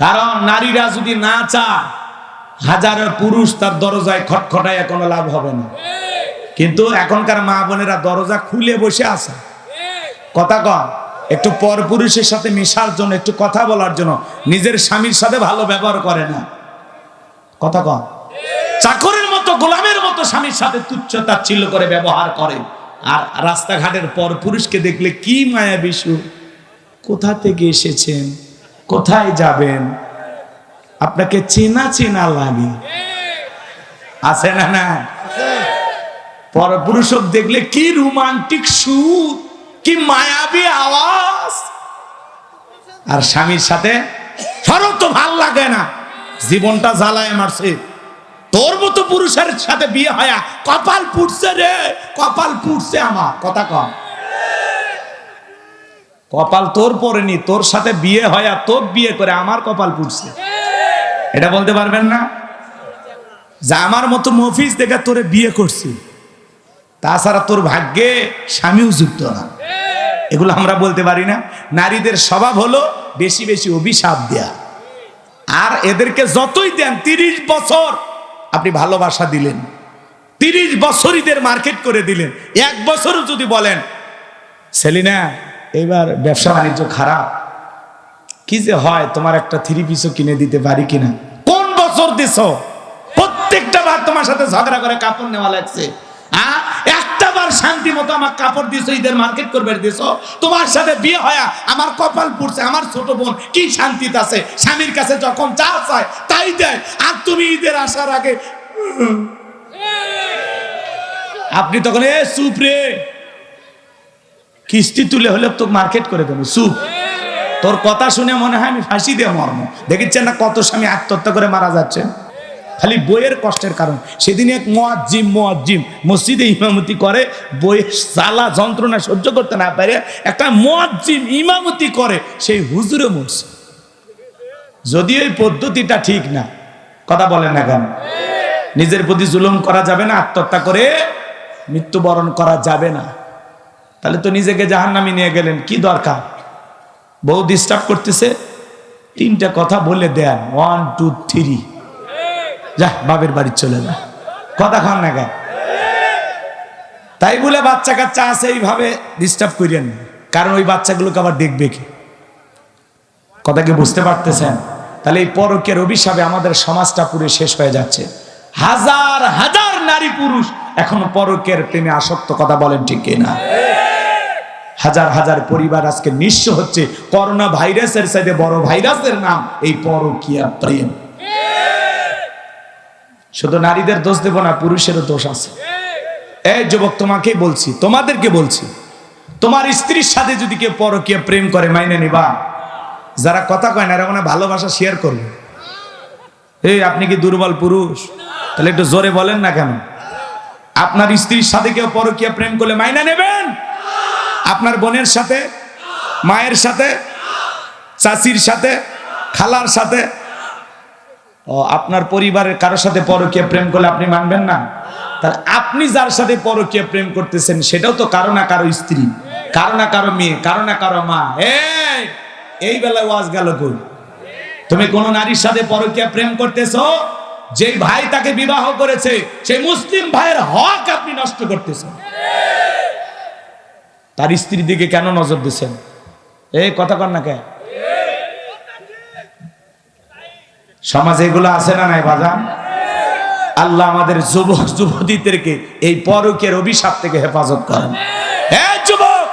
কারণ নারীরা যদি না চায়, হাজারো পুরুষ তার দরজায় খটখটায় কোনো লাভ হবে না। কিন্তু এখনকার মা বোনেরা দরজা খুলে বসে আছে। কথা কন, একটু পর পুরুষের সাথে মেশার জন্য, একটু কথা বলার জন্য নিজের স্বামীর সাথে ভালো ব্যবহার করে না। কথা কন, চাকরের মতো গোলামের মতো স্বামীর সাথে তুচ্ছ তাচ্ছিল্য করে ব্যবহার করে। আর রাস্তাঘাটের পর পুরুষকে দেখলে কি মায়া বিশু, কোথা থেকে এসেছেন, কোথায় যাবেন, আপনাকে চেনা চেনা লাগে। আছে না? না, পরপুরুষ দেখলে কি রোমান্টিক সুর, কি মায়াবী আওয়াজ। আর স্বামীর সাথে সরব তো ভাল লাগে না, জীবনটা জ্বালায় মারছে। তোর মতো পুরুষের সাথে বিয়ে হয়, কপাল পুড়ছে রে, কপাল পুড়ছে আমার। কথা কম, কপাল তোর পড়েনি, তোর সাথে বিয়ে হয়, তোর বিয়ে করে আমার কপাল পুড়ছে। এটা বলতে পারবেন না যে আমার মতো মফিজ দেখে তোরে বিয়ে করছি, তাছাড়া তোর ভাগ্যে স্বামীও যুক্ত না। এগুলো আমরা বলতে পারি না। নারীদের স্বভাব হলো বেশি বেশি অভিশাপ দেয়া। আর এদেরকে যতই দেন, 30 বছর আপনি ভালোবাসা দিলেন, 30 বছরীদের মার্কেট করে দিলেন, 1 বছরও যদি বলেন সেলিনা এবার ব্যবসা বাণিজ্য খারাপ, কি যে হয়, তোমার একটা 3 পিসও কিনে দিতে পারি কিনা? কোন বছর দিছ? প্রত্যেকটা বার তোমার সাথে ঝগড়া করে কাপড় নেওয়া লাগছে। একটা বার শান্তি মতো আমার কাপড় দিছো, ঈদের মার্কেট করবে দিছো। তোমার সাথে বিয়ে হয় আমার কপাল পুড়ছে। আমার ছোট বোন কি শান্তিতে আছে, স্বামীর কাছে যখন যা চায় তাই দেয়। আর তুমি ঈদের আসার আগে আপনি তখন চুপ রে, কিস্তি তুলে হলে তো মার্কেট করে দেবো, চুপ। তোর কথা শুনে মনে হয় আমি ফাঁসি দিয়ে মর্ম। দেখেছেন না কত স্বামী আত্মহত্যা করে মারা যাচ্ছে, খালি বইয়ের কষ্টের কারণ। সেদিন এক মুয়াজ্জিম মসজিদে ইমামতি করে, বইয়ের জ্বালা যন্ত্রণা সহ্য করতে না পারে একটা মুয়াজ্জিম ইমামতি করে, সেই হুজুরে মরছে। যদিও এই পদ্ধতিটা ঠিক না। কথা বলেন না কেন? নিজের প্রতি জুলুম করা যাবে না, আত্মহত্যা করে মৃত্যুবরণ করা যাবে না। তাহলে তো নিজেকে জাহান্নামে নিয়ে গেলেন, কি দরকার? বউ ডিস্টার্ব করতেছে, 3টা কথা বলে দেন, 1 2 3, যা বাবের বাড়ি চলে যা। কথা খান না কেন? তাই বলে বাচ্চা কাচ্চা আছে এইভাবে ডিস্টার্ব করেন, কারণ ওই বাচ্চাগুলোকে আবার দেখবে কি? কথা কি বুঝতে পারতেছেন? তাহলে এই পরকীয়ার অভিশাপে আমাদের সমাজটা পুরো শেষ হয়ে যাচ্ছে। হাজার হাজার নারী পুরুষ এখনো পরকীয়ার প্রেমে আসক্ত, কথা বলেন ঠিক কিনা? হাজার হাজার পরিবার আজকে নিঃস্ব হচ্ছে। করোনা ভাইরাসের চাইতে বড় ভাইরাসের নাম এই পরকীয়া প্রেম। শুধু নারীদের দোষ দেব না, পুরুষেরও দোষ আছে। এই যুবক, তোমাকেই বলছি, তোমাদেরকে বলছি, তোমার স্ত্রীর সাথে যদি কেউ পরকীয়া প্রেম করে মাইনে নিবা? যারা কথা কয় না এরা মানে ভালোবাসা শেয়ার করবে। এই আপনি কি দুর্বল পুরুষ? তাহলে একটু জোরে বলেন না কেন? আপনার স্ত্রীর সাথে কেউ পরকীয়া প্রেম করলে মাইনা নেবেন? আপনার বোনের সাথে, মায়ের সাথে, চাচির সাথে, খালার সাথে, আপনার পরিবারের কারোর সাথে পরকীয়া প্রেম করলে আপনি মানবেন না? তাহলে আপনি যার সাথে পরকীয়া প্রেম করতেছেন সেটাও তো কারো না কারো স্ত্রী, কারো না কারো মেয়ে, কারো না কারো মা। এই বেলায় ওয়াজ গেল কই? তুমি কোন নারীর সাথে পরকীয়া প্রেম করতেছো, যেই ভাই তাকে বিবাহ করেছে সেই মুসলিম ভাইয়ের হক আপনি নষ্ট করতেছেন। তার স্ত্রীর দিকে কেন নজর দিচ্ছেন? এই কথা কর না কে? সমাজে এগুলো আছে না নাই বাজান? আল্লাহ আমাদের যুবক যুবতীদেরকে এই পরকীয়ার অভিশাপ থেকে হেফাজত করেন। এই যুবক,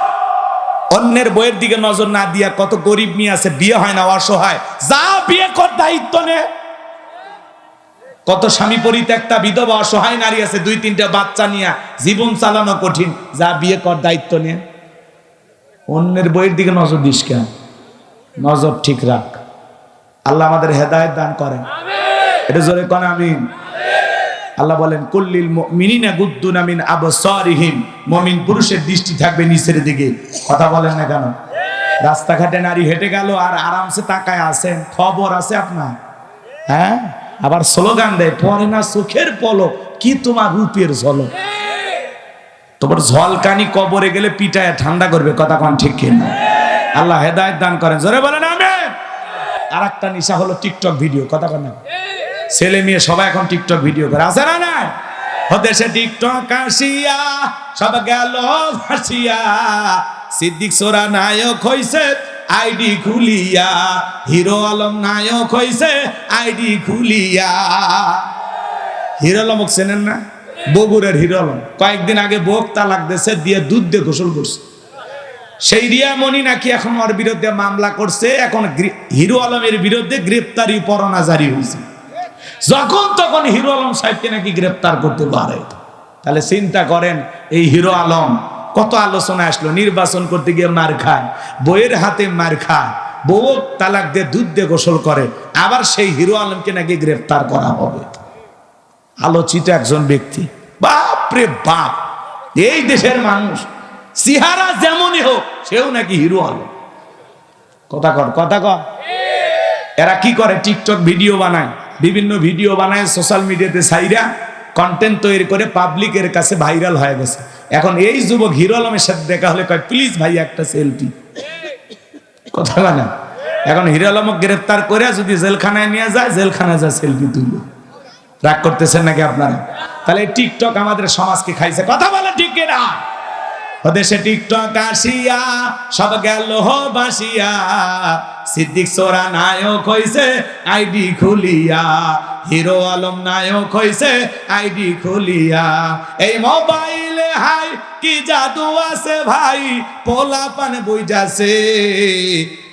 অন্যের বইয়ের দিকে নজর না দিয়া, কত গরিব মেয়ে আছে বিয়ে হয় না, অসহায়, যা বিয়ে কর, দায়িত্ব নে। কত স্বামী পরিত্যক্তা বিধবা অসহায় নারী আছে, 2-3টা বাচ্চা নিয়ে জীবন চালানো কঠিন, যা বিয়ে কর, দায়িত্ব নে। অন্যের বইয়ের দিকে নজর দিস কেন? নজর ঠিক রাখ। আল্লাহ আমাদের হেদায়েত দান করেন। এটা জোরে কোন আমিন। আল্লাহ বলেন কুল্লিল মুমিনিনা গুদ্দুনা মিন আবসারিহিম, মুমিন পুরুষের দৃষ্টি থাকবে নিচের দিকে। কথা বলেন না কেন? রাস্তাঘাটে নারী হেঁটে গেল আর আরামসে তাকায় আছেন, খবর আছে আপনার? হ্যাঁ, আবার স্লোগান দেয়, পরে না চোখের পলক, কি তোমার রূপের ঝলক। তোমার ঝলকানি কবরে গেলে পিটায় ঠান্ডা করবে। কথা কোন ঠিক কিনা? আল্লাহ হেদায়েত দান করেন। জোরে বলেন আমিন। আর একটা নিশা হলো টিকটক ভিডিও। কথা কোন না? ছেলে মেয়ে সবাই এখন টিকটক ভিডিও করে, আছে না না? দেশে টিকটক আসিয়া সব গেল ভাসিয়া, সিদ্দিক সোরা নায়ক হইছে আইডি খুলিয়া, হিরো আলম নায়ক হইছে আইডি খুলিয়া। হিরো আলম চেনেন না? বগুড়ের হিরো আলম কয়েকদিন আগে বউক তালাক দিয়েছে, দিয়ে দুধ দিয়ে গোসল করছে। সেই রিয়া মনি নাকি এখন ওর বিরুদ্ধে মামলা করছে। এখন হিরো আলমের বিরুদ্ধে গ্রেপ্তারি পরোয়ানা জারি হয়েছে। যখন তখন হিরো আলম সাহেবকে নাকি গ্রেপ্তার করতে পারে। তাহলে চিন্তা করেন, এই হিরো আলম কত আলোচনা আসলো, নির্বাচন করতে গিয়ে মার খায়, বইয়ের হাতে মার খায়, বউ তালাক দিয়ে দুধ দিয়ে গোসল করে, আবার সেই হিরো আলমকে নাকি গ্রেপ্তার করা হবে। আলোচিত একজন ব্যক্তি, বাপরে বাপ, এই দেশের মানুষ চেহারা যেমনই হোক সেও নাকি হিরো আলম। কথা কর, কথা কর। এরা কি করে? টিকটক ভিডিও বানায়, বিভিন্ন ভিডিও বানায়, সোশ্যাল মিডিয়াতে ছাইরা কন্টেন্ট তৈরি করে পাবলিকের কাছে ভাইরাল হয়ে গেছে। এখন এই যুবক হিরো আলমের সাথে দেখা হলে কয়, প্লিজ ভাই একটা সেলফি। কথা না? এখন হিরো আলমকে গ্রেফতার করে যদি জেলখানায় নিয়ে যায়, জেলখানায় যায় সেলফি তুলবে। রাগ করতেছেন নাকি আপনারা? তাহলে টিকটক আমাদের সমাজকে খাইছে। কথা বলে ঠিক কিনা? দেশে টিকটক আসিয়া সব গেল বাসিয়া, সিদ্দিক সোরা নায়ক হইছে আইডি খুলিয়া, হিরো আলম নায়ক হইছে আইডি খুলিয়া। এই মোবাইলে হাই কি জাদু আছে ভাই, পোলা পান বইজাছে,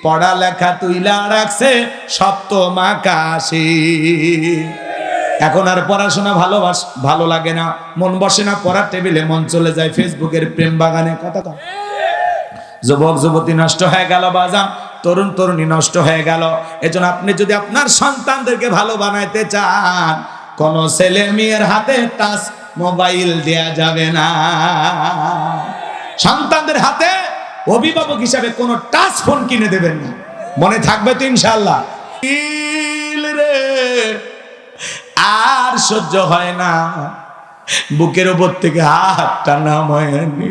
পড়ালেখা তুইলা রাখছে সপ্তম আকাশে। এখন আর পড়াশোনা ভালো লাগে না, মন বসে না পড়ার টেবিলে, মন চলে যায় ফেসবুকের প্রেম বাগানে। কথা কয়, যুবক যুবতী নষ্ট হয়ে গেল বাজান, তরুণ তরুণী নষ্ট হয়ে গেল। এজন্য আপনি যদি আপনার সন্তানদেরকে ভালো বানাইতে চান, কোন ছেলে মেয়ের হাতে টাচ মোবাইল দেয়া যাবে না। সন্তানদের হাতে অভিভাবক হিসাবে কোন টাচ ফোন কিনে দেবেন না। মনে থাকবে তো ইনশাআল্লাহ? আর সহ্য হয় না, বুকের উপর থেকে হাতটা নামায়নি।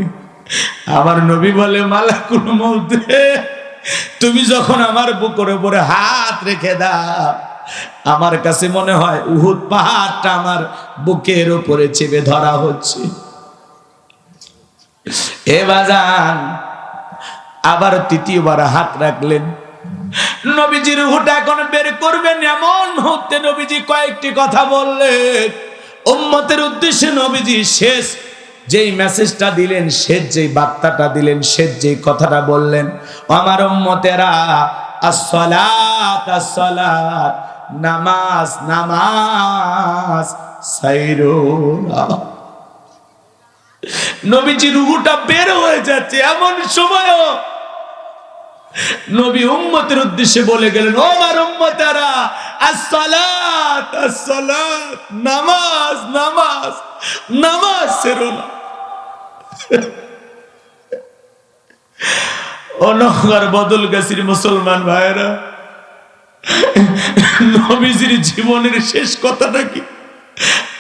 আমার নবী বলে, মালাকুল মউত রে, তুমি যখন আমার বুকের উপরে হাত রেখে দাও, আমার কাছে মনে হয় উহুদ পাহাড়টা আমার বুকের উপরে চেপে ধরা হচ্ছে। এ বাজান, আবার তৃতীয়বার হাত রাখলেন। নবীজির রূহটা এখন বের করবেন, এমন মুহূর্তে নবীজি কয়েকটি কথা বললেন উম্মতের উদ্দেশ্যে। নবীজি শেষ যেই মেসেজটা দিলেন, শেষ যেই বার্তাটা দিলেন, শেষ যেই কথাটা বললেন, আমার উম্মতেরা, আসসালাত আসসালাত, নামাজ নামাজ, সাইরুনা। নবীজি রূহটা বের হয়ে যাচ্ছে, এমন সময়ও নবী উম্মতের উদ্দেশ্যে বলে গেলেন, ও আমার উম্মতেরা, আসসালাত আসসালাত, নামাজ নামাজ নামাজ, সাইরুনা। অনগর বদল গাছির মুসলমান ভাইরা, নবীজির জীবনের শেষ কথাটা কি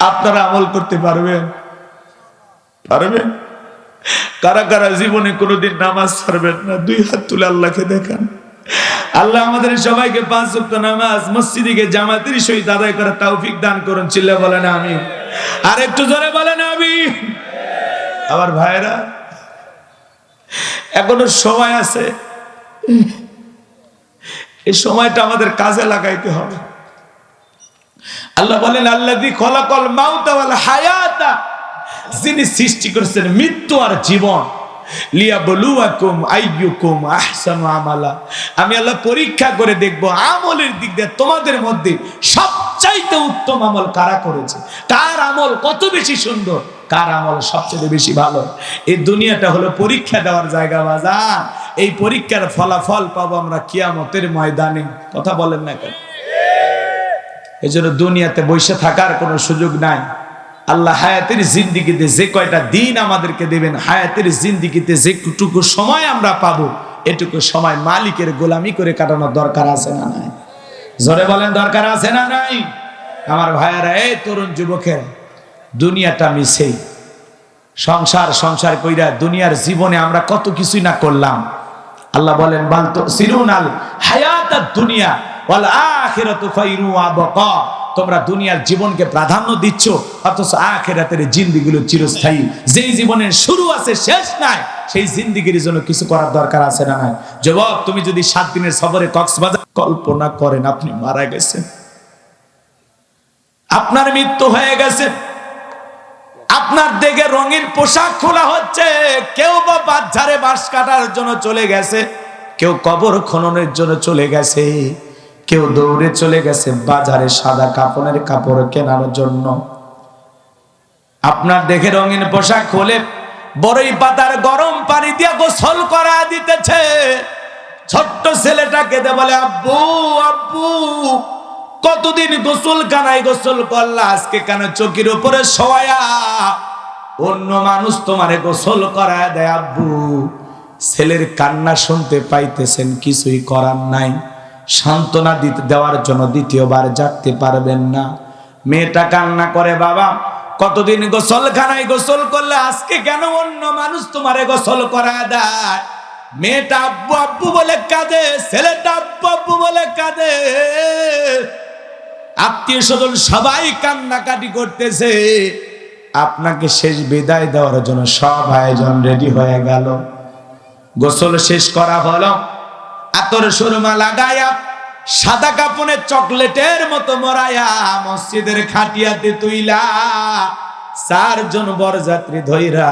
আপনারা আমল করতে পারবেন? পারবেন? কারা কারা জীবনে কোনোদিন নামাজ ছাড়বেন না? দুই হাত তুলে আল্লাহকে দেখান। আল্লাহ আমাদের সবাইকে 5 ওয়াক্ত নামাজ মসজিদে গিয়ে জামাতের সহিত আদায় করার তৌফিক দান করুন। চিল্লা বলেন আমিন। আর একটু জোরে বলেন আমিন। আমার ভাইরা, এখনো সময় আছে, এই সময়টা আমাদের কাজে লাগাইতে হবে। আল্লাহ বলেন, আল্লাযী খলাকাল মাউতা ওয়াল হায়াতা, যিনি সৃষ্টি করেছেন মৃত্যু আর জীবন, লিয়াবলুয়াকুম আইয়ুকুম আহসানু আমালা। আমি আল্লাহ পরীক্ষা করে দেখব আমলের দিক দিয়ে তোমাদের মধ্যে সবচাইতে উত্তম আমল কারা করেছে, কার আমল কত বেশি সুন্দর, কার আমল সবচেয়ে বেশি ভালো। এই দুনিয়াটা হলো পরীক্ষা দেওয়ার জায়গা বাজান। এই পরীক্ষার ফলাফল পাবো আমরা কিয়ামতের ময়দানে। কথা বলেন না কেন? এই জন্য দুনিয়াতে বসে থাকার কোনো সুযোগ নাই। আল্লাহ হায়াতের জিন্দিগিতে যে কয়টা দিন আমাদেরকে দেবেন, হায়াতের জিন্দিগিতে যেটুকু সময় আমরা পাবো, এটুকু সময় মালিকের গোলামি করে কাটানোর দরকার আছে না নাই? জোরে বলেন, দরকার আছে না নাই? আমার ভাইয়েরা, এই তরুণ যুবকের, দুনিয়াটা মিছেই সংসার সংসার কইরা দুনিয়ার জীবনে আমরা কত কিছুই না করলাম। আল্লাহ বলেন, বাল তুসিরুনাল হায়াতাদ দুনিয়া ওয়াল আখিরাতু খায়রু ওয়া আবকা। তোমরা দুনিয়ার জীবনকে প্রাধান্য দিচ্ছ, অথচ আখিরাতের জিন্দেগিগুলো চিরস্থায়ী। যেই জীবনের শুরু আছে শেষ নাই, সেই জিন্দেগির জন্য কিছু করার দরকার আছে না নাই? যুবক, তুমি যদি 7 দিনের সফরে কক্সবাজার, কল্পনা করেন আপনি মারা গেছেন, আপনার মৃত্যু হয়ে গেছে, আপনার দেখে রঙিন পোশাক খোলা হচ্ছে, কেউ বা বাজারে বাঁশ কাটার জন্য চলে গেছে, কেউ কবর খননের জন্য চলে গেছে, কেউ দৌড়ে চলে গেছে বাজারে সাদা কাপড়ের কাপড় কেনার জন্য। আপনার দেখে রঙিন পোশাক খুলে বড়ই পাতার গরম পানি দিয়ে গোসল করা দিতেছে। ছোট্ট ছেলেটাকে দে বলে, আব্বু আব্বু, কতদিন গোসল কানায় গোসল করলা, আজকে কেন চকির উপরে শোয়া? অন্য মানুষ তোমারে গোসল করায় দেয় আব্বু। ছেলের কান্না শুনতে পাইতেছেন, কিছুই করার নাই, সান্ত্বনা দেওয়ার জন্য দ্বিতীয়বার জাগতে পারবেন না। মেয়েটা কান্না করে, বাবা কতদিন গোসলখানায় গোসল করলে, আজকে কেন অন্য মানুষ তোমারে গোসল করায় দেয়? মেয়েটা আব্বু আব্বু বলে কাঁদে, ছেলেটা আব্বু আব্বু বলে কাঁদে। আত্মীয় স্বজন সবাই কান্নাকাটি করতেছে। আপনাকে শেষ বিদায় দেওয়ার জন্য সব আয়োজন রেডি হয়ে গেল। গোসল শেষ করা হলো, আতর সুরমা লাগায়া সাদা কাপড়ে চকলেটের মতো মরাইয়া মসজিদের খাটিয়াতে তুইলা 4 জন বরযাত্রী ধইরা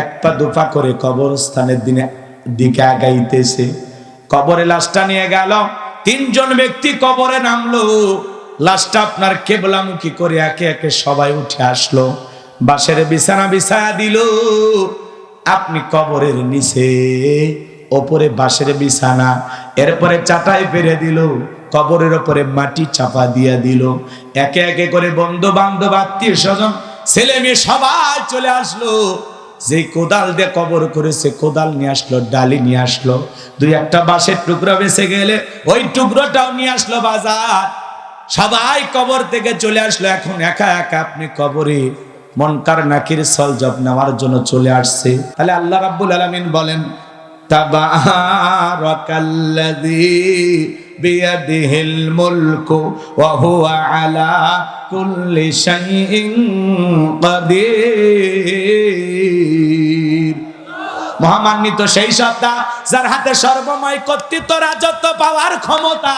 1 পা 2 পা করে কবরস্থানের দিকে আগাইতেছে। কবরে লাশটা নিয়ে গেল, 3 জন ব্যক্তি কবরে নামলো। লাশটা আপনার কেবলামুখী করে একে একে সবাই উঠে আসলো, বাঁশের বিছানা বিছায়া দিল। আপনি কবরের নিচে, ওপরে বাঁশের বিছানা, এরপরে চাটাই পেরে দিল, কবরের ওপরে মাটি চাপা দিয়া দিল। একে একে করে বন্ধু বান্ধব আত্মীয় স্বজন ছেলে মেয়ে সবাই চলে আসলো। যে কোদাল দিয়ে কবর করেছে কোদাল নিয়ে আসলো, ডালি নিয়ে আসলো, 2-1টা বাঁশের টুকরা বেঁচে গেলে ওই টুকরোটাও নিয়ে আসলো বাজার। সবাই কবর থেকে চলে আসলো। এখন একা একা আপনি কবরে মুনকার নাকির সলজব নেওয়ার জন্য চলে আসছে। তাহলে আল্লাহ রাব্বুল আলামিন বলেন, তাবারাকাল্লাযী বিয়াদিহিল মুলকু ওয়া হুয়া আলা কুল্লি শাইইন কাদির। মহামান্বিত সেই সত্তা যার হাতে সর্বময় কর্তৃত্ব, রাজত্ব, পাওয়ার ক্ষমতা।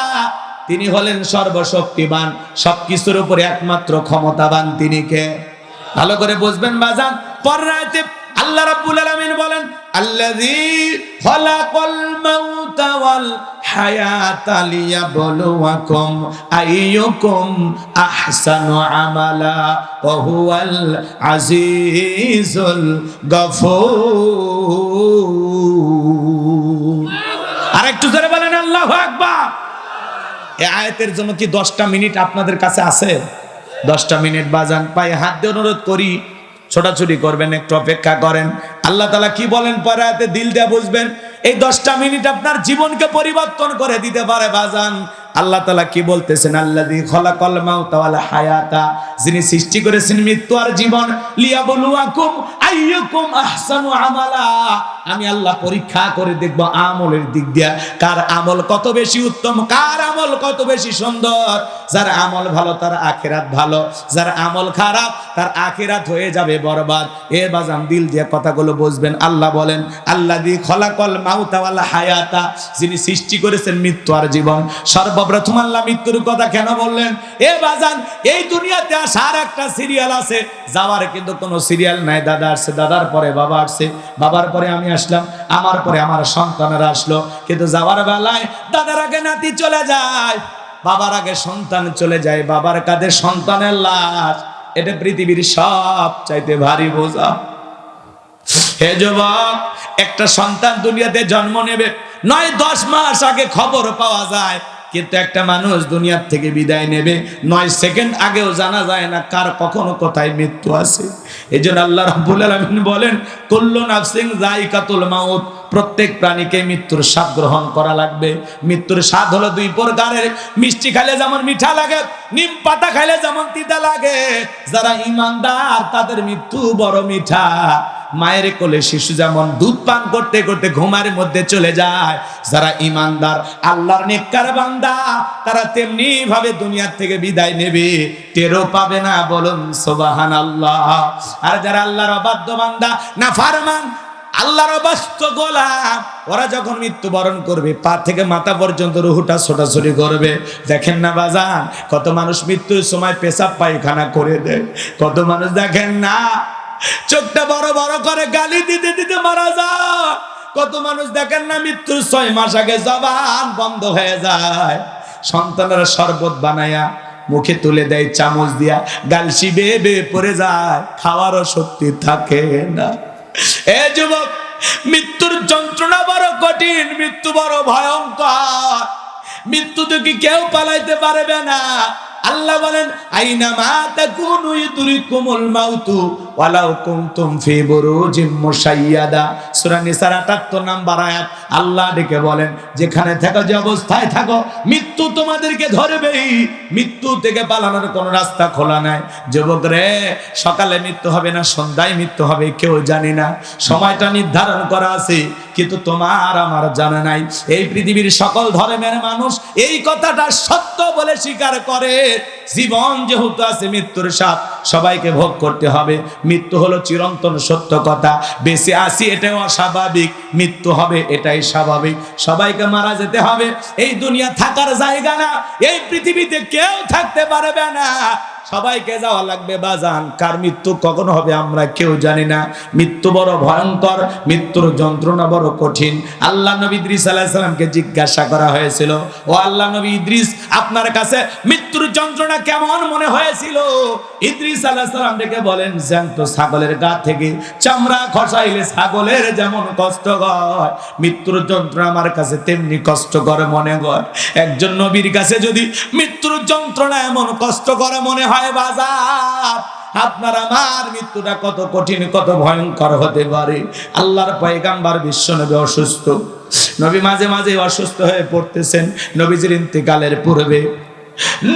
তিনি হলেন সর্বশক্তিমান, সবকিছুর উপরে একমাত্র ক্ষমতাবান। তিনি কে? ভালো করে বুঝবেন বাজান। পররাতে আল্লাহ রাব্বুল আলামিন বলেন, আল্লাযী খালাকাল মাউতা ওয়াল হায়াতা লিয়াবলুয়াকুম আইয়ুকুম আহসানু আমালা ওয়া হুয়াল আজিজুল গফুর। আরেকটু জোরে বলেন আল্লাহু আকবার। এই আয়াতের জন্য কি 10টা মিনিট আপনাদের কাছে আছে? 10টা মিনিট বাজান, পায়ে হাত দিয়ে অনুরোধ করি, ছোটাছুটি করবেন, একটু অপেক্ষা করেন। আল্লাহ তাআলা কি বলেন পরে আয়াতে, দিল দিয়ে বুঝবেন। এই 10টা মিনিট আপনার জীবনকে পরিবর্তন করে দিতে পারে বাজান। আল্লাহ তাআলা কি বলতেছেন? আল্লাযী খালাকাল মাউতা ওয়াল হায়াতা, যিনি সৃষ্টি করেছেন মৃত্যু আর জীবন, লিয়াবলুয়াকুম আইয়ুকুম আহসানু আমালা, আমি আল্লাহ পরীক্ষা করে দেখব আমলের দিক দিয়া কার আমল কত বেশি উত্তম, কার আমল কত বেশি সুন্দর। যার আমল ভালো তার আখিরাত ভালো, যার আমল খারাপ তার আখিরাত হয়ে যাবে বরবাদ। এ বাজান দিল দিয়ে কথাগুলো বুঝবেন। আল্লাহ বলেন, আল্লাযী খালাকাল মাউতা ওয়াল হায়াতা, যিনি সৃষ্টি করেছেন মৃত্যু আর জীবন। সর্বপ্রথম আল্লাহ মৃত্যুর কথা কেন বললেন? এ বাজান, এই দুনিয়াতে আসার একটা সিরিয়াল আছে, যাওয়ার কিন্তু কোনো সিরিয়াল নাই। দাদা আসছে, দাদার পরে বাবা আসছে, বাবার পরে আমি আসলাম, আমার পরে আমার সন্তানেরা আসলো। কিন্তু যাওয়ার বেলায় দাদার আগে নাতি চলে যায়, বাবার আগে সন্তান চলে যায়, বাবার কাঁধে সন্তানের লাশ। এটা পৃথিবীর সব চাইতে ভারী বোঝা। হে যুবক, একটা সন্তান দুনিয়াতে জন্ম নেবে, 9-10 মাস আগে খবর পাওয়া যায়, কিন্তু একটা মানুষ দুনিয়ার থেকে বিদায় নেবে 9 সেকেন্ড আগেও জানা যায় না কার কখনো কোথায় মৃত্যু আছে। এজন্য আল্লাহ রাব্বুল আলামিন বলেন, কুল্লু নাফসিন যায়িকাতুল মাউত, প্রত্যেক প্রাণীকে মৃত্যুর স্বাদ গ্রহণ করা লাগবে। মৃত্যুর স্বাদ হলো 2 প্রকারের, মিষ্টি খাইলে যেমন মিঠা লাগে, নিম পাতা খাইলে যেমন তিতা লাগে। যারা ঈমানদার তাদের মৃত্যু বড় মিঠা। মায়ের কোলে শিশু যেমন দুধ পান করতে করতে ঘুমের মধ্যে চলে যায়, যারা ঈমানদার আল্লাহর নেককার বান্দা তারা তেমনি ভাবে দুনিয়া থেকে বিদায় নেবে, টেরও পাবে না। বলুন সুবহানাল্লাহ। আর যারা আল্লাহর অবাধ্য বান্দা, নাফরমান, আল্লাহর অবাধ্য গোলাম, ওরা যখন মৃত্যুবরণ করবে পা থেকে মাথা পর্যন্ত রুহুটা ছোটাছুটি করবে। দেখেন না বাজান, কত মানুষ মৃত্যুর সময় পেশাব পায়খানা করে দেয়, কত মানুষ দেখেন না চোখটা বড় বড় করে গালি দিতে দিতে মারা যায়, কত মানুষ দেখেন না মৃত্যুর 6 মাস আগে জবান বন্ধ হয়ে যায়। সন্তানেরা শরবত বানায়া মুখে তুলে দেয় চামচ দিয়া, গালসি বেয়ে বেয়ে পড়ে যায়, খাওয়ারও শক্তি থাকে না। এ যুবক, মৃত্যুর যন্ত্রণা বড় কঠিন, মৃত্যু বড় ভয়ঙ্কর। মৃত্যু থেকে কেউ পালাইতে পারবে না। আল্লাহ বলেন, আইনামা তাকুনু ইউদরিকুমুল মাউতু ওয়ালাউ কুনতুম ফি বুরুজিম মুশাইয়াদা। সূরা নিসার ৭৮ নম্বর আয়াত। আল্লাহ ডেকে বলেন, যেখানে থাকো, যে অবস্থায় থাকো, মৃত্যু তোমাদেরকে ধরবেই। মৃত্যু থেকে পালানোর কোনো রাস্তা খোলা নাই। যুবক রে, সকালে মৃত্যু হবে না সন্ধ্যায় মৃত্যু হবে কেউ জানি না, সময়টা নির্ধারণ করা আছে, কিন্তু তোমার আমার জানা নাই। এই পৃথিবীর সকল ধর্মের মানুষ এই কথাটা সত্য বলে স্বীকার করে। জীবন যেহেতু আছে, মৃত্যুর স্বাদ সবাইকে ভোগ করতে হবে। মৃত্যু হলো চিরন্তন সত্য কথা। বেঁচে আছি এটাই অস্বাভাবিক, মৃত্যু হবে এটাই স্বাভাবিক। সবাইকে মারা যেতে হবে। এই দুনিয়া থাকার জায়গা না, এই পৃথিবীতে কেউ থাকতে পারবে না, সবাইকে যাওয়া লাগবে বাজান। কার মৃত্যু কখন হবে আমরা কেউ জানি না। মৃত্যু বড় ভয়ঙ্কর, মৃত্যুর যন্ত্রণা বড় কঠিন। আল্লাহ নবী ইদ্রিস আলাইহিস সালামকে জিজ্ঞাসা করা হয়েছিল, ও আল্লাহ নবী ইদ্রিস, আপনার কাছে মৃত্যুর যন্ত্রণা কেমন মনে হয়েছিল? ইদ্রিস আলাইহিস সালাম ডেকে বলেন, জ্যান্ত ছাগলের গা থেকে চামড়া খসাইলে ছাগলের যেমন কষ্ট হয়, মৃত্যুর যন্ত্রণা আমার কাছে তেমনি কষ্টকর মনে হয়। একজন নবীর কাছে যদি মৃত্যুর যন্ত্রণা এমন কষ্টকর মনে হয় বাজার, আপনার আমার মৃত্যুটা কত কঠিন, কত ভয়ঙ্কর হতে পারে। আল্লাহর পয়গাম্বর বিশ্বনবী অসুস্থ, নবী মাঝে মাঝে অসুস্থ হয়ে পড়তেছেন। নবীজির ইন্তেকালের পূর্বে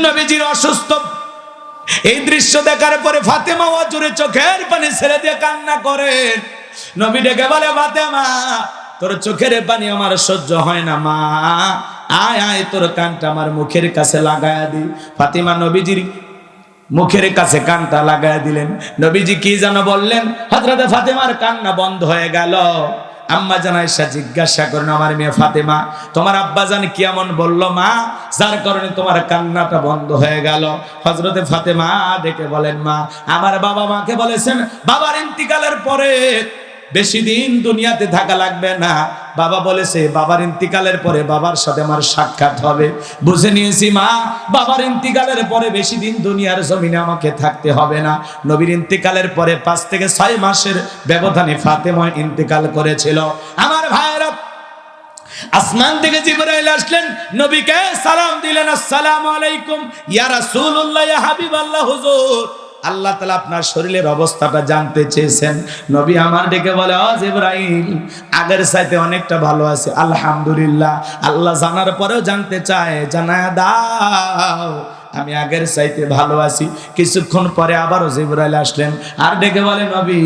নবীজির অসুস্থ এই দৃশ্য দেখার পরে ফাতেমা অজুরে চোখের পানি ছেড়ে দিয়ে কান্না করেন। নবী ডেকে বলে, ফাতেমা, তোর চোখের পানি আমার সহ্য হয় না, মা আয় আয়, তোর কানটা আমার মুখের কাছে লাগায়া দি। ফাতেমা নবীজির মুখের কাছে কানটা লাগায়া দিলেন। নবীজি কি যেন বললেন, হযরত ফাতেমার কান্না বন্ধ হয়ে গেল। আম্মা জান আয়েশা জিজ্ঞাসা করেন, আমার মেয়ে ফাতেমা, তোমার আব্বা জান কি এমন বলল মা, যার কারণে তোমার কান্নাটা বন্ধ হয়ে গেল? হযরতে ফাতেমা ডেকে বলেন, মা, আমার বাবা মাকে বলেছেন বাবার ইন্তিকালের পরে বেশি দিন দুনিয়াতে থাকা লাগবে না। বাবা বলেছে বাবার ইন্তিকালের পরে বাবার সাথে আমার সাক্ষাৎ হবে। বুঝে নিয়েছি মা, বাবার ইন্তিকালের পরে বেশি দিন দুনিয়ার জমিনে আমাকে থাকতে হবে না। নবীর ইন্তিকালের পরে 5 থেকে 6 মাসের ব্যবধানে ফাতেমা ইন্তিকাল করেছিল। আমার ভাইরা, আসমান থেকে জিবরাইল আসলেন, নবীকে সালাম দিলেন, আসসালামু আলাইকুম ইয়া রাসূলুল্লাহ, ইয়া হাবিবাল্লাহ, হুজুর আল্লাহ তাআলা আপনার শরীরের অবস্থাটা জানতে চেয়েছেন। নবী আমার ডেকে বলে, ও জিবরাইল, আগের চাইতে অনেকটা ভালো আছে আলহামদুলিল্লাহ। আল্লাহ জানার পরেও জানতে চায়, জানায়া দাও আমি আগের চাইতে ভালো আছি। কিছুক্ষণ পরে আবারও জিবরাইল আসলেন আর ডেকে বলে, নবী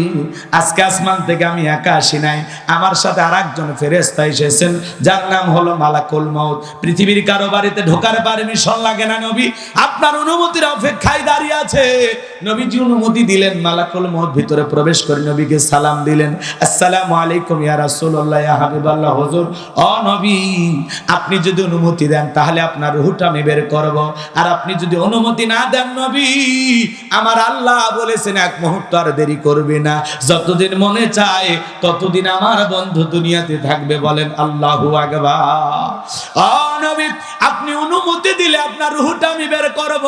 আজকে আসমান থেকে আমি একা আসি নাই, আমার সাথে আরেকজন ফেরেশতা এসেছেন, যার নাম হলো মালাকুল মউত। পৃথিবীর কারো বাড়িতে ঢোকার পারমিশন লাগে না নবী, আপনার অনুমতির অপেক্ষায় দাঁড়িয়ে আছে। নবীজি অনুমতি দিলেন, মালাকুল মউত ভিতরে প্রবেশ করে নবীকে সালাম দিলেন, আসসালামু আলাইকুম ইয়া রাসূলুল্লাহ, ইয়া হাবিবাল্লাহ, হুজুর ও নবী, আপনি যদি অনুমতি দেন তাহলে আপনার রূহটা আমি বের করব, আর আপনি যদি অনুমতি না দেন নবী, আমার আল্লাহ বলেছেন এক মুহূর্ত আর দেরি করবে না, যতদিন মনে চায় ততদিন আমার বন্ধু দুনিয়াতে থাকবে। বলেন আল্লাহু আকবার। ও নবী, আপনি অনুমতি দিলে আপনার রূহটা আমি বের করব।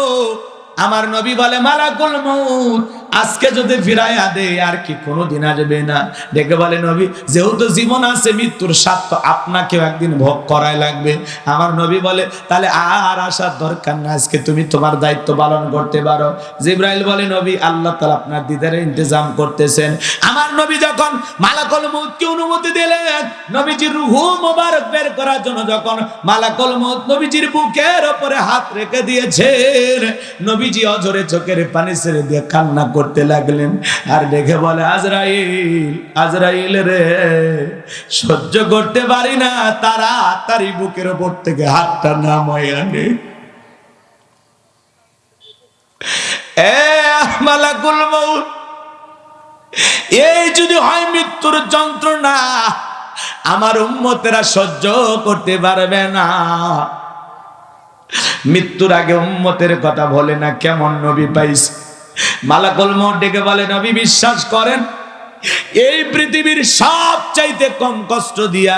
আমার নবী বলে, মালাকুল মউত আজকে যদি ফিরাইয়া দে আর কি কোনোদিন আসবে না। ডেকে বলে, নবী যেহেতু জীবন আছে মৃত্যুর স্বাদ তো আপনাকেও একদিন ভোগ করাই লাগবে। আমার নবী বলে, তাহলে আর আসার দরকার না, আজকে তুমি তোমার দায়িত্ব পালন করতে পারো। জিবরাইল বলে, নবী আল্লাহ তাআলা আপনার দিদারের ইন্তজাম করতেছেন। আমার নবী যখন মালাকুল মউতকে অনুমতি দিলেন, নবীজির রূহ মোবারক বের করার জন্য যখন মালাকুল মউত নবীজির বুকের উপরে হাত রেখে দিয়েছেন, নবীজি অঝরে চোখের পানি ছেড়ে দিয়ে কান্না করতে লাগলেন আর দেখে বলে, আজরাইল, আজরাইল রে, সহ্য করতে পারি না, তাড়াতাড়ি বুকের উপর থেকে হাতটা নামায় আনে। এ মালাকুল মউত, এই যদি হয় মৃত্যুর যন্ত্রণা, আমার উম্মতেরা সহ্য করতে পারবে না। মৃত্যুর আগে উম্মতের কথা বলে না, কেমন নবী পাইছে। মালাকুল মউত ডেকে বলে, নবী বিশ্বাস করেন, এই পৃথিবীর সবচাইতে কম কষ্ট দিয়া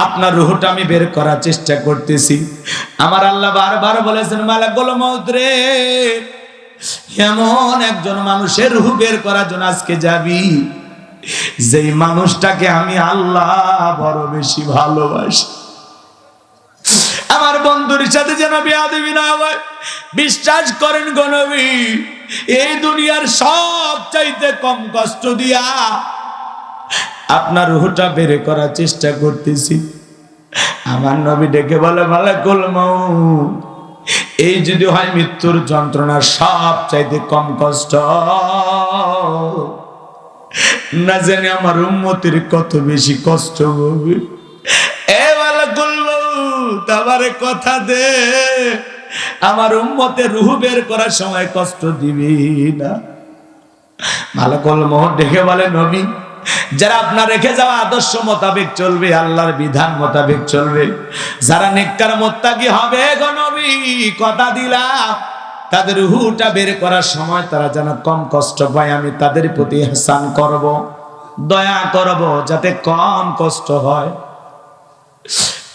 আপনার রূহটা আমি বের করার চেষ্টা করতেছি। আমার আল্লাহ বারবার বলেছেন, মালাকুল মউত রে, এমন একজন মানুষের রূহ বের করার জন্য আজকে যাবি, যেই মানুষটাকে আমি আল্লাহ বড় বেশি ভালোবাসি। আমার বন্ধুর সাথে যেন বেয়াদবি না হয়। বিশ্বাস করেন গো নবী, এই দুনিয়ার সব চাইতে কম কষ্ট দিয়া আপনার রূহটা বের করার চেষ্টা করতেছি। আমার নবী ডেকে বলে, মালাকুল মউত, এই যদি হয় মৃত্যুর যন্ত্রণা সব চাইতে কম কষ্ট, না জানি আমার উম্মতের কত বেশি কষ্ট হবে। এ মালাকুল মউত, আমারে কথা দে, আমার উম্মতের রূহ বের করার সময় কষ্ট দিবি না। মালাকুল মউত দেখে বলে, নবী যারা আপনার রেখে যাওয়া আদর্শ মোতাবেক চলবে, আল্লাহর বিধান মোতাবেক চলবে, যারা নেককার মুত্তাকি হবে গো নবী, কথা দিলাম তাদের রূহটা বের করার সময় তারা যেন কম কষ্ট পায়, আমি তাদের প্রতি ইহসান করব, দয়া করব, যাতে কম কষ্ট হয়।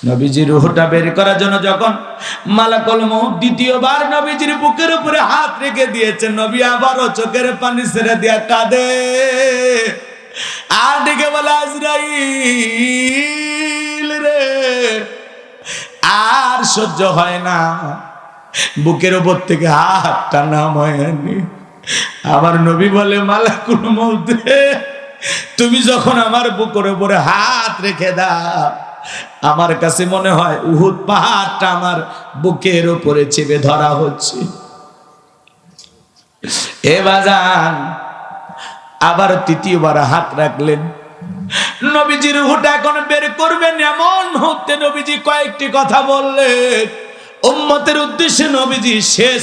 নবীজির রূহটা বের করার জন্য যখন মালাকুল মউত দ্বিতীয়বার নবীজির বুকের উপরে হাত রেখে দিয়েছেন, নবী আবারও চোখের পানি ছেড়ে দিয়া কাঁদে আর ডেকে বলে, আজরাইল রে, আর সহ্য হয় না, বুকের উপর থেকে হাতটা নামায় আনি। আমার নবী বলে, মালাকুল মউত রে, তুমি যখন আমার বুকের উপরে হাত রেখে দাও, আমার কাছে মনে হয় উহুদ পাহাড়টা আমার বুকের উপরে চেপে ধরা হচ্ছে। এ বাজান, আবার তৃতীয়বার হাত রাখলেন। নবীজির রূহটা এখন বের করবেন, এমন মুহূর্তে নবীজি কয়েকটি কথা বললেন উম্মতের উদ্দেশ্যে। নবীজি শেষ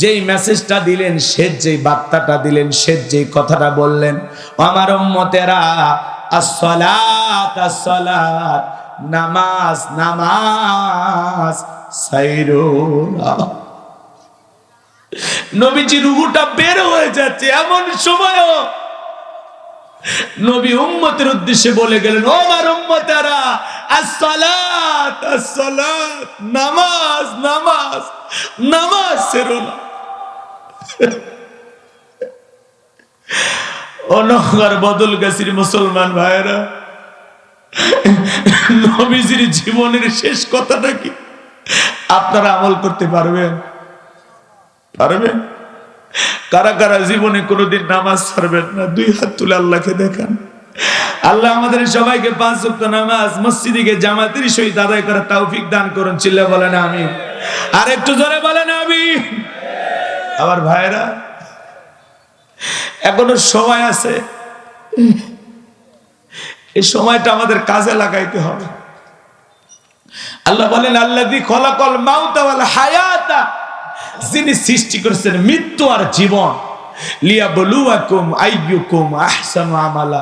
যেই মেসেজটা দিলেন, শেষ যেই বার্তাটা দিলেন, শেষ যেই কথাটা বললেন, আমার উম্মতেরা, আসসালাত আসসালাত, নামাজ নামাজ, সাইরুনা। নবীজি রুহুটা বের হয়ে যাচ্ছে, এমন সময়ও নবী উম্মতের উদ্দেশ্যে বলে গেলেন, ও আমার উম্মতেরা, আসসালাত আসসালাত, নামাজ নামাজ, নামাজ ছেড়ো না। অনগর বদলগাছির মুসলমান ভাইরা, নবীজির জীবনের শেষ কথাটা কি আপনারা আমল করতে পারবেন? পারবেন? কারা কারা জীবনে কোনোদিন নামাজ ছাড়বেন না? দুই হাত তুলে আল্লাহকে দেখান। আল্লাহ আমাদের সবাইকে 5 ওয়াক্ত নামাজ মসজিদে গিয়ে জামাতের সহিত আদায় করার তৌফিক দান করুন। চিল্লা বলেন আমিন। আর একটু জোরে বলেন আমিন। আমার ভাইরা, এখনো সময় আছে, এই সময়টা আমাদের কাজে লাগাইতে হবে। আল্লাহ বলেন, আল্লাযী খলাকাল মাউতা ওয়াল হায়াতা, যিনি সৃষ্টি করেছেন মৃত্যু আর জীবন, লিয়াবলুয়াকুম আইয়ুকুম আহসানু আমালা,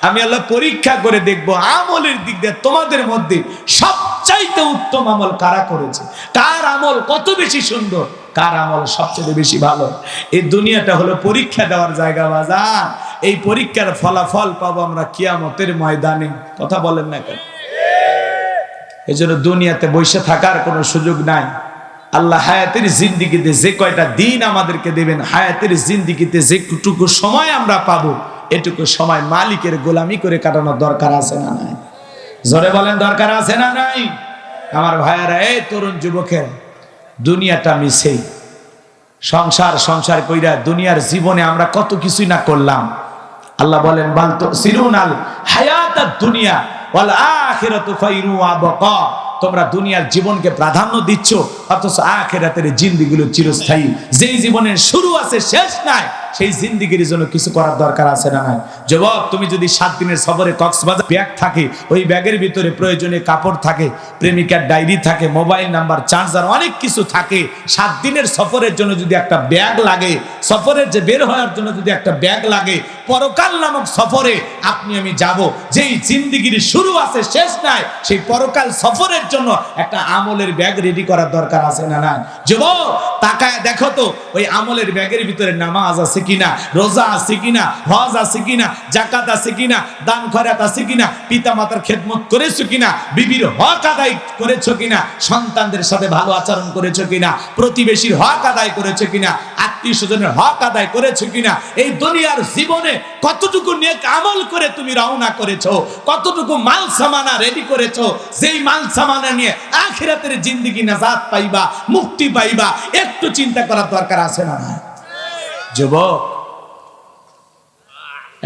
আমি আল্লাহ পরীক্ষা করে দেখব আমলের দিক দিয়ে তোমাদের মধ্যে সবচাইতে উত্তম আমল কারা করেছে, কার আমল কত বেশি সুন্দর, কার আমল সবচেয়ে বেশি ভালো। এই দুনিয়াটা হলো পরীক্ষা দেওয়ার জায়গা বাজার। এই পরীক্ষার ফলাফল পাবো আমরা কিয়ামতের ময়দানে। কথা বলেন না কেন? এই জন্য দুনিয়াতে বসে থাকার কোনো সুযোগ নাই। আল্লাহ হায়াতের জিন্দিগিতে যে কয়টা দিন আমাদেরকে দেবেন, হায়াতের জিন্দিগিতে যেটুকু সময় আমরা পাবো, এটুকু সময় মালিকের গোলামি করে কাটানোর দরকার আছে না নাই? জোরে বলেন, দরকার আছে না নাই? আমার ভাইয়েরা, এই তরুণ যুবকের, দুনিয়াটা মিছেই সংসার সংসার কইরা দুনিয়ার জীবনে আমরা কত কিছুই না করলাম। আল্লাহ বলেন, বাল তুসিরুনাল হায়াতাদ দুনিয়া ওয়াল আখিরাতু খায়রু ওয়া আবকা, তোমরা দুনিয়ার জীবনকে প্রাধান্য দিচ্ছ, অথচ আখিরাতের জিন্দেগিগুলো চিরস্থায়ী। যেই জীবনের শুরু আছে শেষ নাই, সেই জিন্দেগির জন্য কিছু করার দরকার আছে না নাই? যুবক, তুমি যদি 7 দিনের সফরে কক্সবাজার ব্যাগ থাকে, ওই ব্যাগের ভিতরে প্রয়োজনীয় কাপড় থাকে, প্রেমিকার ডায়েরি থাকে, মোবাইল নাম্বার, চার্জার, অনেক কিছু থাকে। 7 দিনের সফরের জন্য যদি একটা ব্যাগ লাগে, সফরের যে বের হওয়ার জন্য যদি একটা ব্যাগ লাগে, পরকাল নামক সফরে আপনি আমি যাব, যেই জিন্দেগির শুরু আছে শেষ নাই, সেই পরকাল সফরের জন্য একটা আমলের ব্যাগ রেডি করার দরকার আছে না না? যুবক, তাকায় দেখো তো ওই আমলের ব্যাগের ভিতরে নামাজ আছে কিনা, রোজা আছে কিনা, হজ আছে কিনা, যাকাত আছে কিনা, দান খয়রাত আছে কিনা, পিতা মাতার খেদমত করেছো কিনা, বিবির হক আদায় করেছো কিনা, সন্তানদের সাথে ভালো আচরণ করেছো কিনা, প্রতিবেশীর হক আদায় করেছো কিনা, আত্মীয় স্বজনের হক আদায় করেছো কিনা, এই দুনিয়ার জীবনে কতটুকু নেক আমল করে তুমি রওনা করেছো, কতটুকু মাল সামানা রেডি করেছো, যেই মাল সামানা নিয়ে আখিরাতের জিন্দেগি নাজাত পাইবা, মুক্তি পাইবা, একটু চিন্তা করার দরকার আছে না না? যুবক,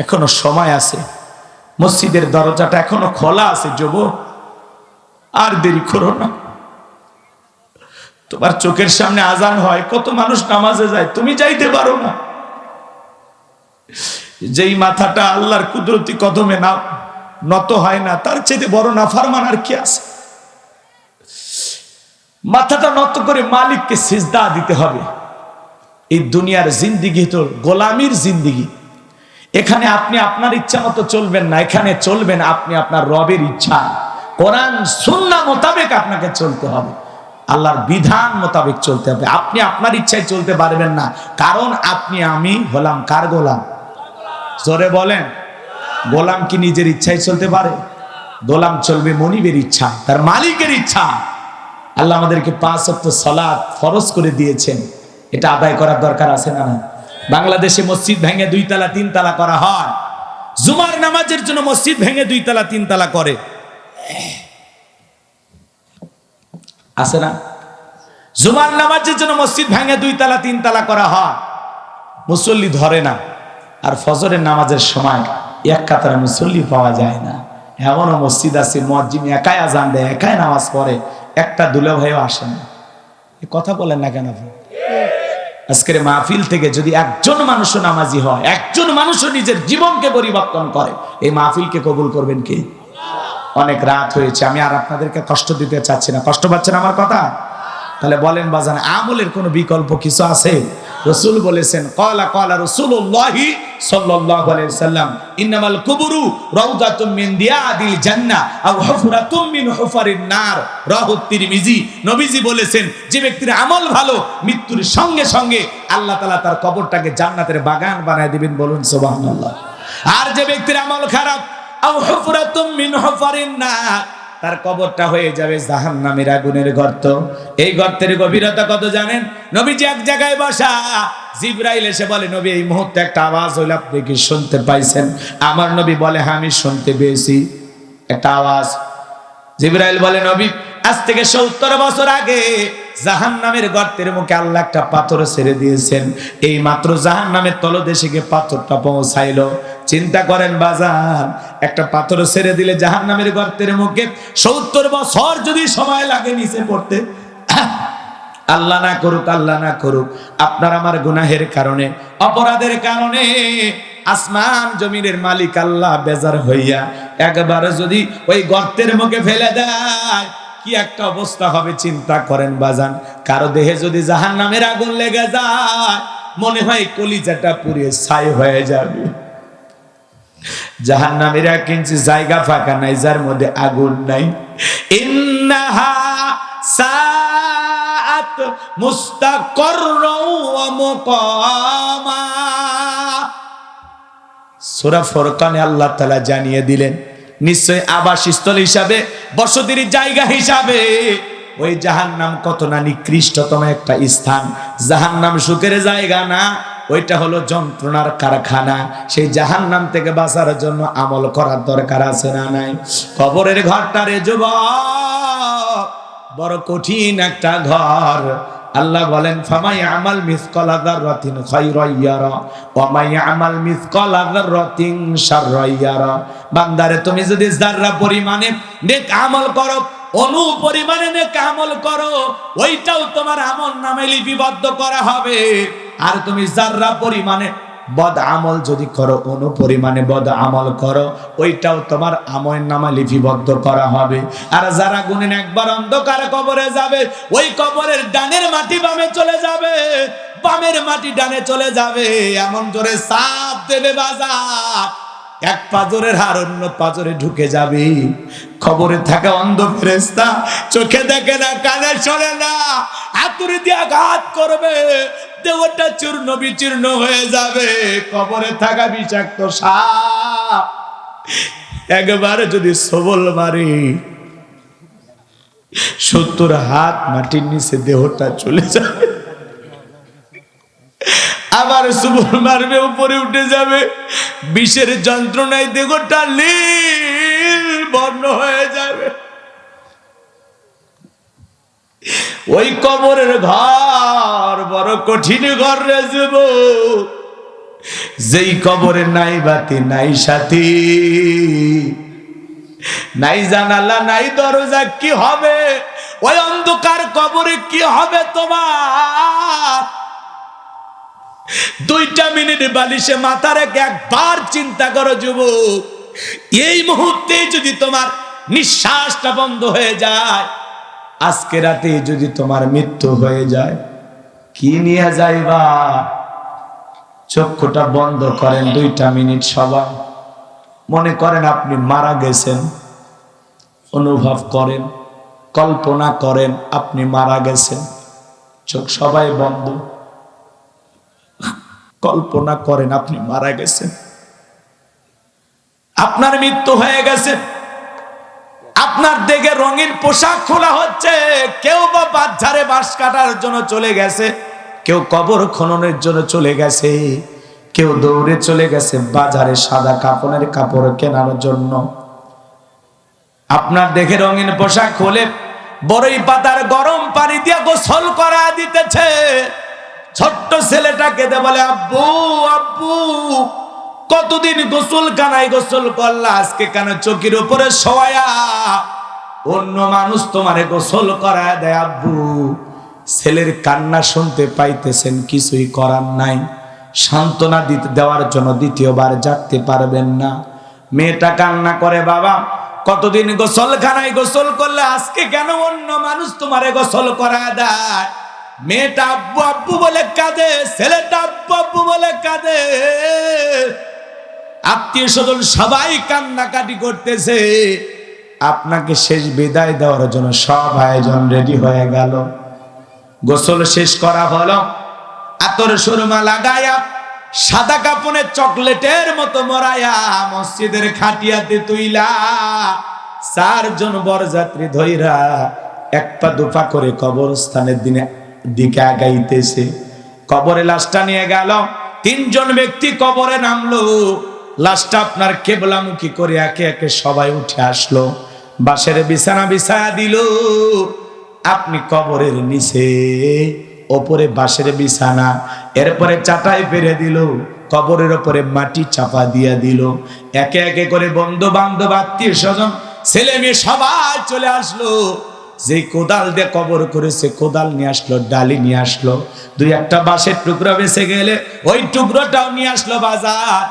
এখনো সময় আছে, মসজিদের দরজাটা এখনো খোলা আছে। যুবক, আর দেরি করো না। তোমার চোখের সামনে আজান হয়, কত মানুষ নামাজে যায়, তুমি যাইতে পারো না। যেই মাথাটা আল্লাহর কুদরতি কদমে না নত হয় না, তার চেয়ে বড় নাফরমান আর কি আছে? মাথাটা নত করে মালিককে সিজদা দিতে হবে। এই দুনিয়ার জিন্দেগি তো গোলামির জিন্দেগি। এখানে আপনি আপনার ইচ্ছা মতো চলবেন না, এখানে চলবেন আপনি আপনার রবের ইচ্ছা। কোরআন সুন্নাহ মোতাবেক আপনাকে চলতে হবে, আল্লাহর বিধান মোতাবেক চলতে হবে। আপনি আপনার ইচ্ছায় চলতে পারবেন না, কারণ আপনি আমি হলাম কার গোলাম? জোরে বলেন, গোলাম কি নিজের ইচ্ছায় চলতে পারে? গোলাম চলবে মনিবের ইচ্ছা, তার মালিকের ইচ্ছা। আল্লাহ আমাদেরকে 5 ওয়াক্ত সালাত ফরজ করে দিয়েছেন, এটা আদায় করার দরকার আছে না না? বাংলাদেশে মসজিদ ভেঙে 2 তালা 3 তালা করা হয়। জুমার নামাজের জন্য মসজিদ ভেঙে 2 তালা 3 তালা করে, আছে না? জুমার নামাজের জন্য মসজিদ ভেঙে 2 তালা 3 তালা করা হয়, মুসল্লি ধরে না। আর ফজরের নামাজের সময় এক কাতারে মুসল্লি পাওয়া যায় না। এমনও মসজিদ আছে মুয়াজ্জিন একাই আজান দেয়, একাই নামাজ পড়ে, একটা দুলা ভাইও আসে না। কথা বলেন না কেন? আজকের মাহফিল থেকে যদি একজন মানুষও নামাজি হয়, একজন মানুষও নিজের জীবনকে পরিবর্তন করে, এই মাহফিলকে কবুল করবেন কে? অনেক রাত হয়েছে, আমি আর আপনাদেরকে কষ্ট দিতে চাচ্ছি না। কষ্ট পাচ্ছেন আমার কথা? তাহলে বলেন বাজান, আমলের কোনো বিকল্প কিছু আছে? রাসূল বলেছেন ক্বালা ক্বালা রাসূলুল্লাহি সাল্লাল্লাহু আলাইহি ওয়াসাল্লাম ইন্নামাল কুবুরু রাউযাতুম মিন দিয়াদিল জান্নাহ আও হুফরাতুম মিন হুফারিন নার। রাহু তিরমিজি। নবীজি বলেছেন যে ব্যক্তির আমল ভালো, মৃত্যুর সঙ্গে সঙ্গে আল্লাহ তাআলা তার কবরটাকে জান্নাতের বাগান বানায় দিবেন, বলুন সুবহানাল্লাহ। আর যে ব্যক্তির আমল খারাপ, আও হুফরাতুম মিন হুফারিন নার, তার কবরটা হয়ে যাবে জাহান্নামের আগুনের গর্ত। এই গর্তের গভীরতা কত জানেন? নবীজি এক জায়গায় বসা, জিবরাইল এসে বলে নবী এই মুহূর্তে একটা আওয়াজ হইল, আপনি কি শুনতে পাইছেন? আমার নবী বলে হ্যাঁ আমি শুনতে পেয়েছি একটা আওয়াজ। জিবরাইল বলে নবী আজ থেকে ৭০ বছর আগে জাহান্নামের গর্তের মুখে আল্লাহ একটা পাথর ছেড়ে দিয়েছেন, এই মাত্র জাহান্নামের তলদেশে গিয়ে পাথরটা পৌঁছাইলো। চিন্তা করেন বাজান, একটা পাথর ছেড়ে দিলে জাহান্নামের গর্তের মুখে ৭০ বছর যদি সময় লাগে নিচে পড়তে। আল্লাহ না করুক, আল্লাহ না করুক, আপনার আমার গুনাহের কারণে, অপরাধের কারণে আসমান জমিনের মালিক আল্লাহ বেজার হইয়া একবার যদি ওই গর্তের মুখে ফেলে দেয়, কি একটা অবস্থা হবে চিন্তা করেন বাজান। কারো দেহে যদি জাহান্নামের আগুন লেগে যায়, মনে হয় কলিজাটা পুড়ে ছাই হয়ে যাবে। জাহান্নামের এক ইঞ্চি জায়গা ফাঁকা নাই যার মধ্যে আগুন নাই। ইন্নাহা সাআত মুস্তাকাররা ওয়া মুকামা। সূরা ফুরকানে আল্লাহ তাআলা জানিয়ে দিলেন নিশ্চয় আবাসস্থল হিসাবে, বসতির জায়গা হিসাবে ওই জাহান্নাম কত না নিকৃষ্টতম একটা স্থান। জাহান্নাম সুখের জায়গা না, ওইটা হলো যন্ত্রণার কারখানা। সেই জাহান্নাম থেকে বাঁচার জন্য আমল করার দরকার আছে না নাই? কবরের ঘরটা রে যুবক বড় কঠিন একটা ঘর। আল্লাহ বলেন ফামাই আমাল মিসকালা যাররাতিন খায়রান ইয়ারা ওয়া মাই আমাল মিসকালা যাররাতিন শাররান ইয়ারা। বান্দারে তুমি যদি যাররা পরিমাণে নেক আমল করো, অনু পরিমাণে নেক আমল করো, ওইটাও তোমার আমলনামায় লিপিবদ্ধ করা হবে। আর তুমি যাররা পরিমাণে বদ আমল যদি করো, অনু পরিমাণে বদ আমল করো, ওইটাও তোমার আমলনামায় লিপিবদ্ধ করা হবে। আর যারা গুনেন একবার অন্ধকার কবরে যাবে, ওই কবরের ডানের মাটি বামে চলে যাবে, বামের মাটি ডানে চলে যাবে, এমন জোরে চাপ দেবে বাজার, এক পাজরের আর অন্য পাজরে ঢুকে যাবে। কবরে থাকা অন্ধ ফেরেশতা চোখে দেখে না, কানে শোনে না, হাতুড়ি দিয়ে আঘাত করবে, দেহটা চূর্ণ বিচূর্ণ হয়ে যাবে। কবরে থাকা বিষাক্ত সাপ একবার যদি সবল মারে, ৭০ হাত মাটির নিচে দেহটা চলে যাবে। আবার সবল মারবে, উপরে উঠে যাবে, বিষের যন্ত্রণায় দেহটা নীল বর্ণ হয়ে যাবে। ওই কবরের ঘর বড় কঠিন ঘর রে যুবক। যেই কবরে নাই বাতি, নাই সাথী, নাই জানালা, নাই দরজা, কি হবে ওই অন্ধকার কবরে? কি হবে তোমার? 2টা মিনিট বালিশে মাথা রেখে একবার চিন্তা করো যুবক, এই মুহূর্তে যদি তোমার নিঃশ্বাসটা বন্ধ হয়ে যায়, আজকে রাতে যদি তোমার মৃত্যু হয়ে যায়, কি নিয়ে যাইবা? চক্ষুটা বন্ধ করেন 2টা মিনিট সবাই, মনে করেন আপনি মারা গেছেন, অনুভব করেন, কল্পনা করেন আপনি মারা গেছেন, চোখ সবাই বন্ধ, কল্পনা করেন আপনি মারা গেছেন, আপনার মৃত্যু হয়ে গেছে, আপনার দেখে রঙিন পোশাক খোলা হচ্ছে, কেউ বা বাজারে বাঁশ কাটার জন্য চলে গেছে, কেউ কবর খননের জন্য চলে গেছে, কেউ দৌড়ে চলে গেছে বাজারে সাদা কাপড়ের কাপড় কেনার জন্য। আপনার দেখে রঙিন পোশাক খুলে বড়ই পাতার গরম পানি দিয়ে গোসল করা দিতেছে। ছোট্ট ছেলেটাকে দে বলে আব্বু আব্বু, কতদিন গোসল কানায় গোসল করলা, আজকে কেন চকির উপরে শোয়া? অন্য মানুষ তোমারে গোসল করায় দেয় আব্বু। ছেলের কান্না শুনতে পাইতেছেন, কিছুই করার নাই, সান্ত্বনা দেওয়ার জন্য দ্বিতীয়বার জাগতে পারবেন না। মেয়েটা কান্না করে, বাবা কতদিন গোসলখানায় গোসল করলে, আজকে কেন অন্য মানুষ তোমারে গোসল করায় দেয়? মেয়েটা আব্বু আব্বু বলে কাঁদে, ছেলেটা আব্বু আব্বু বলে কাঁদে, আত্মীয় স্বজন সবাই কান্নাকাটি করতেছে। আপনাকে শেষ বিদায় দেওয়ার জন্য সব আয়োজন রেডি হয়ে গেল। গোসল শেষ করা হলো, আতর সুরমা লাগায়া সাদা কাপড়ে চকলেটের মতো মরাইয়া মসজিদের খাটিয়াতে তুইলা 4 জন বরযাত্রী ধইরা এক পা দুপা করে কবরস্থানের দিকে আগাইতেছে। কবরে লাশটা নিয়ে গেল, 3 জন ব্যক্তি কবরে নামলো। লাশটা আপনার কেবলামুখী করে একে একে সবাই উঠে আসলো, বাঁশের বিছানা বিছায়া দিল। আপনি কবরের নিচে, ওপরে বাঁশের বিছানা, এরপরে চাটাই পেরে দিল, কবরের ওপরে মাটি চাপা দিয়া দিল। একে একে করে বন্ধু বান্ধব আত্মীয় স্বজন ছেলে মেয়ে সবাই চলে আসলো। যে কোদাল দিয়ে কবর করেছে কোদাল নিয়ে আসলো, ডালি নিয়ে আসলো, 2-1টা বাঁশের টুকরো বেঁচে গেলে ওই টুকরোটাও নিয়ে আসলো বাজার।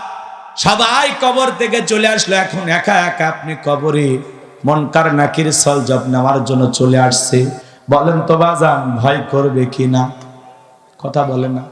সবাই কবর থেকে চলে আসলো। এখন একা একা আপনি কবরে মনকার নাকির সলজব নেওয়ার জন্য চলে আসছে। বলেন তো বাজান, ভয় করবে কিনা? কথা বলে না।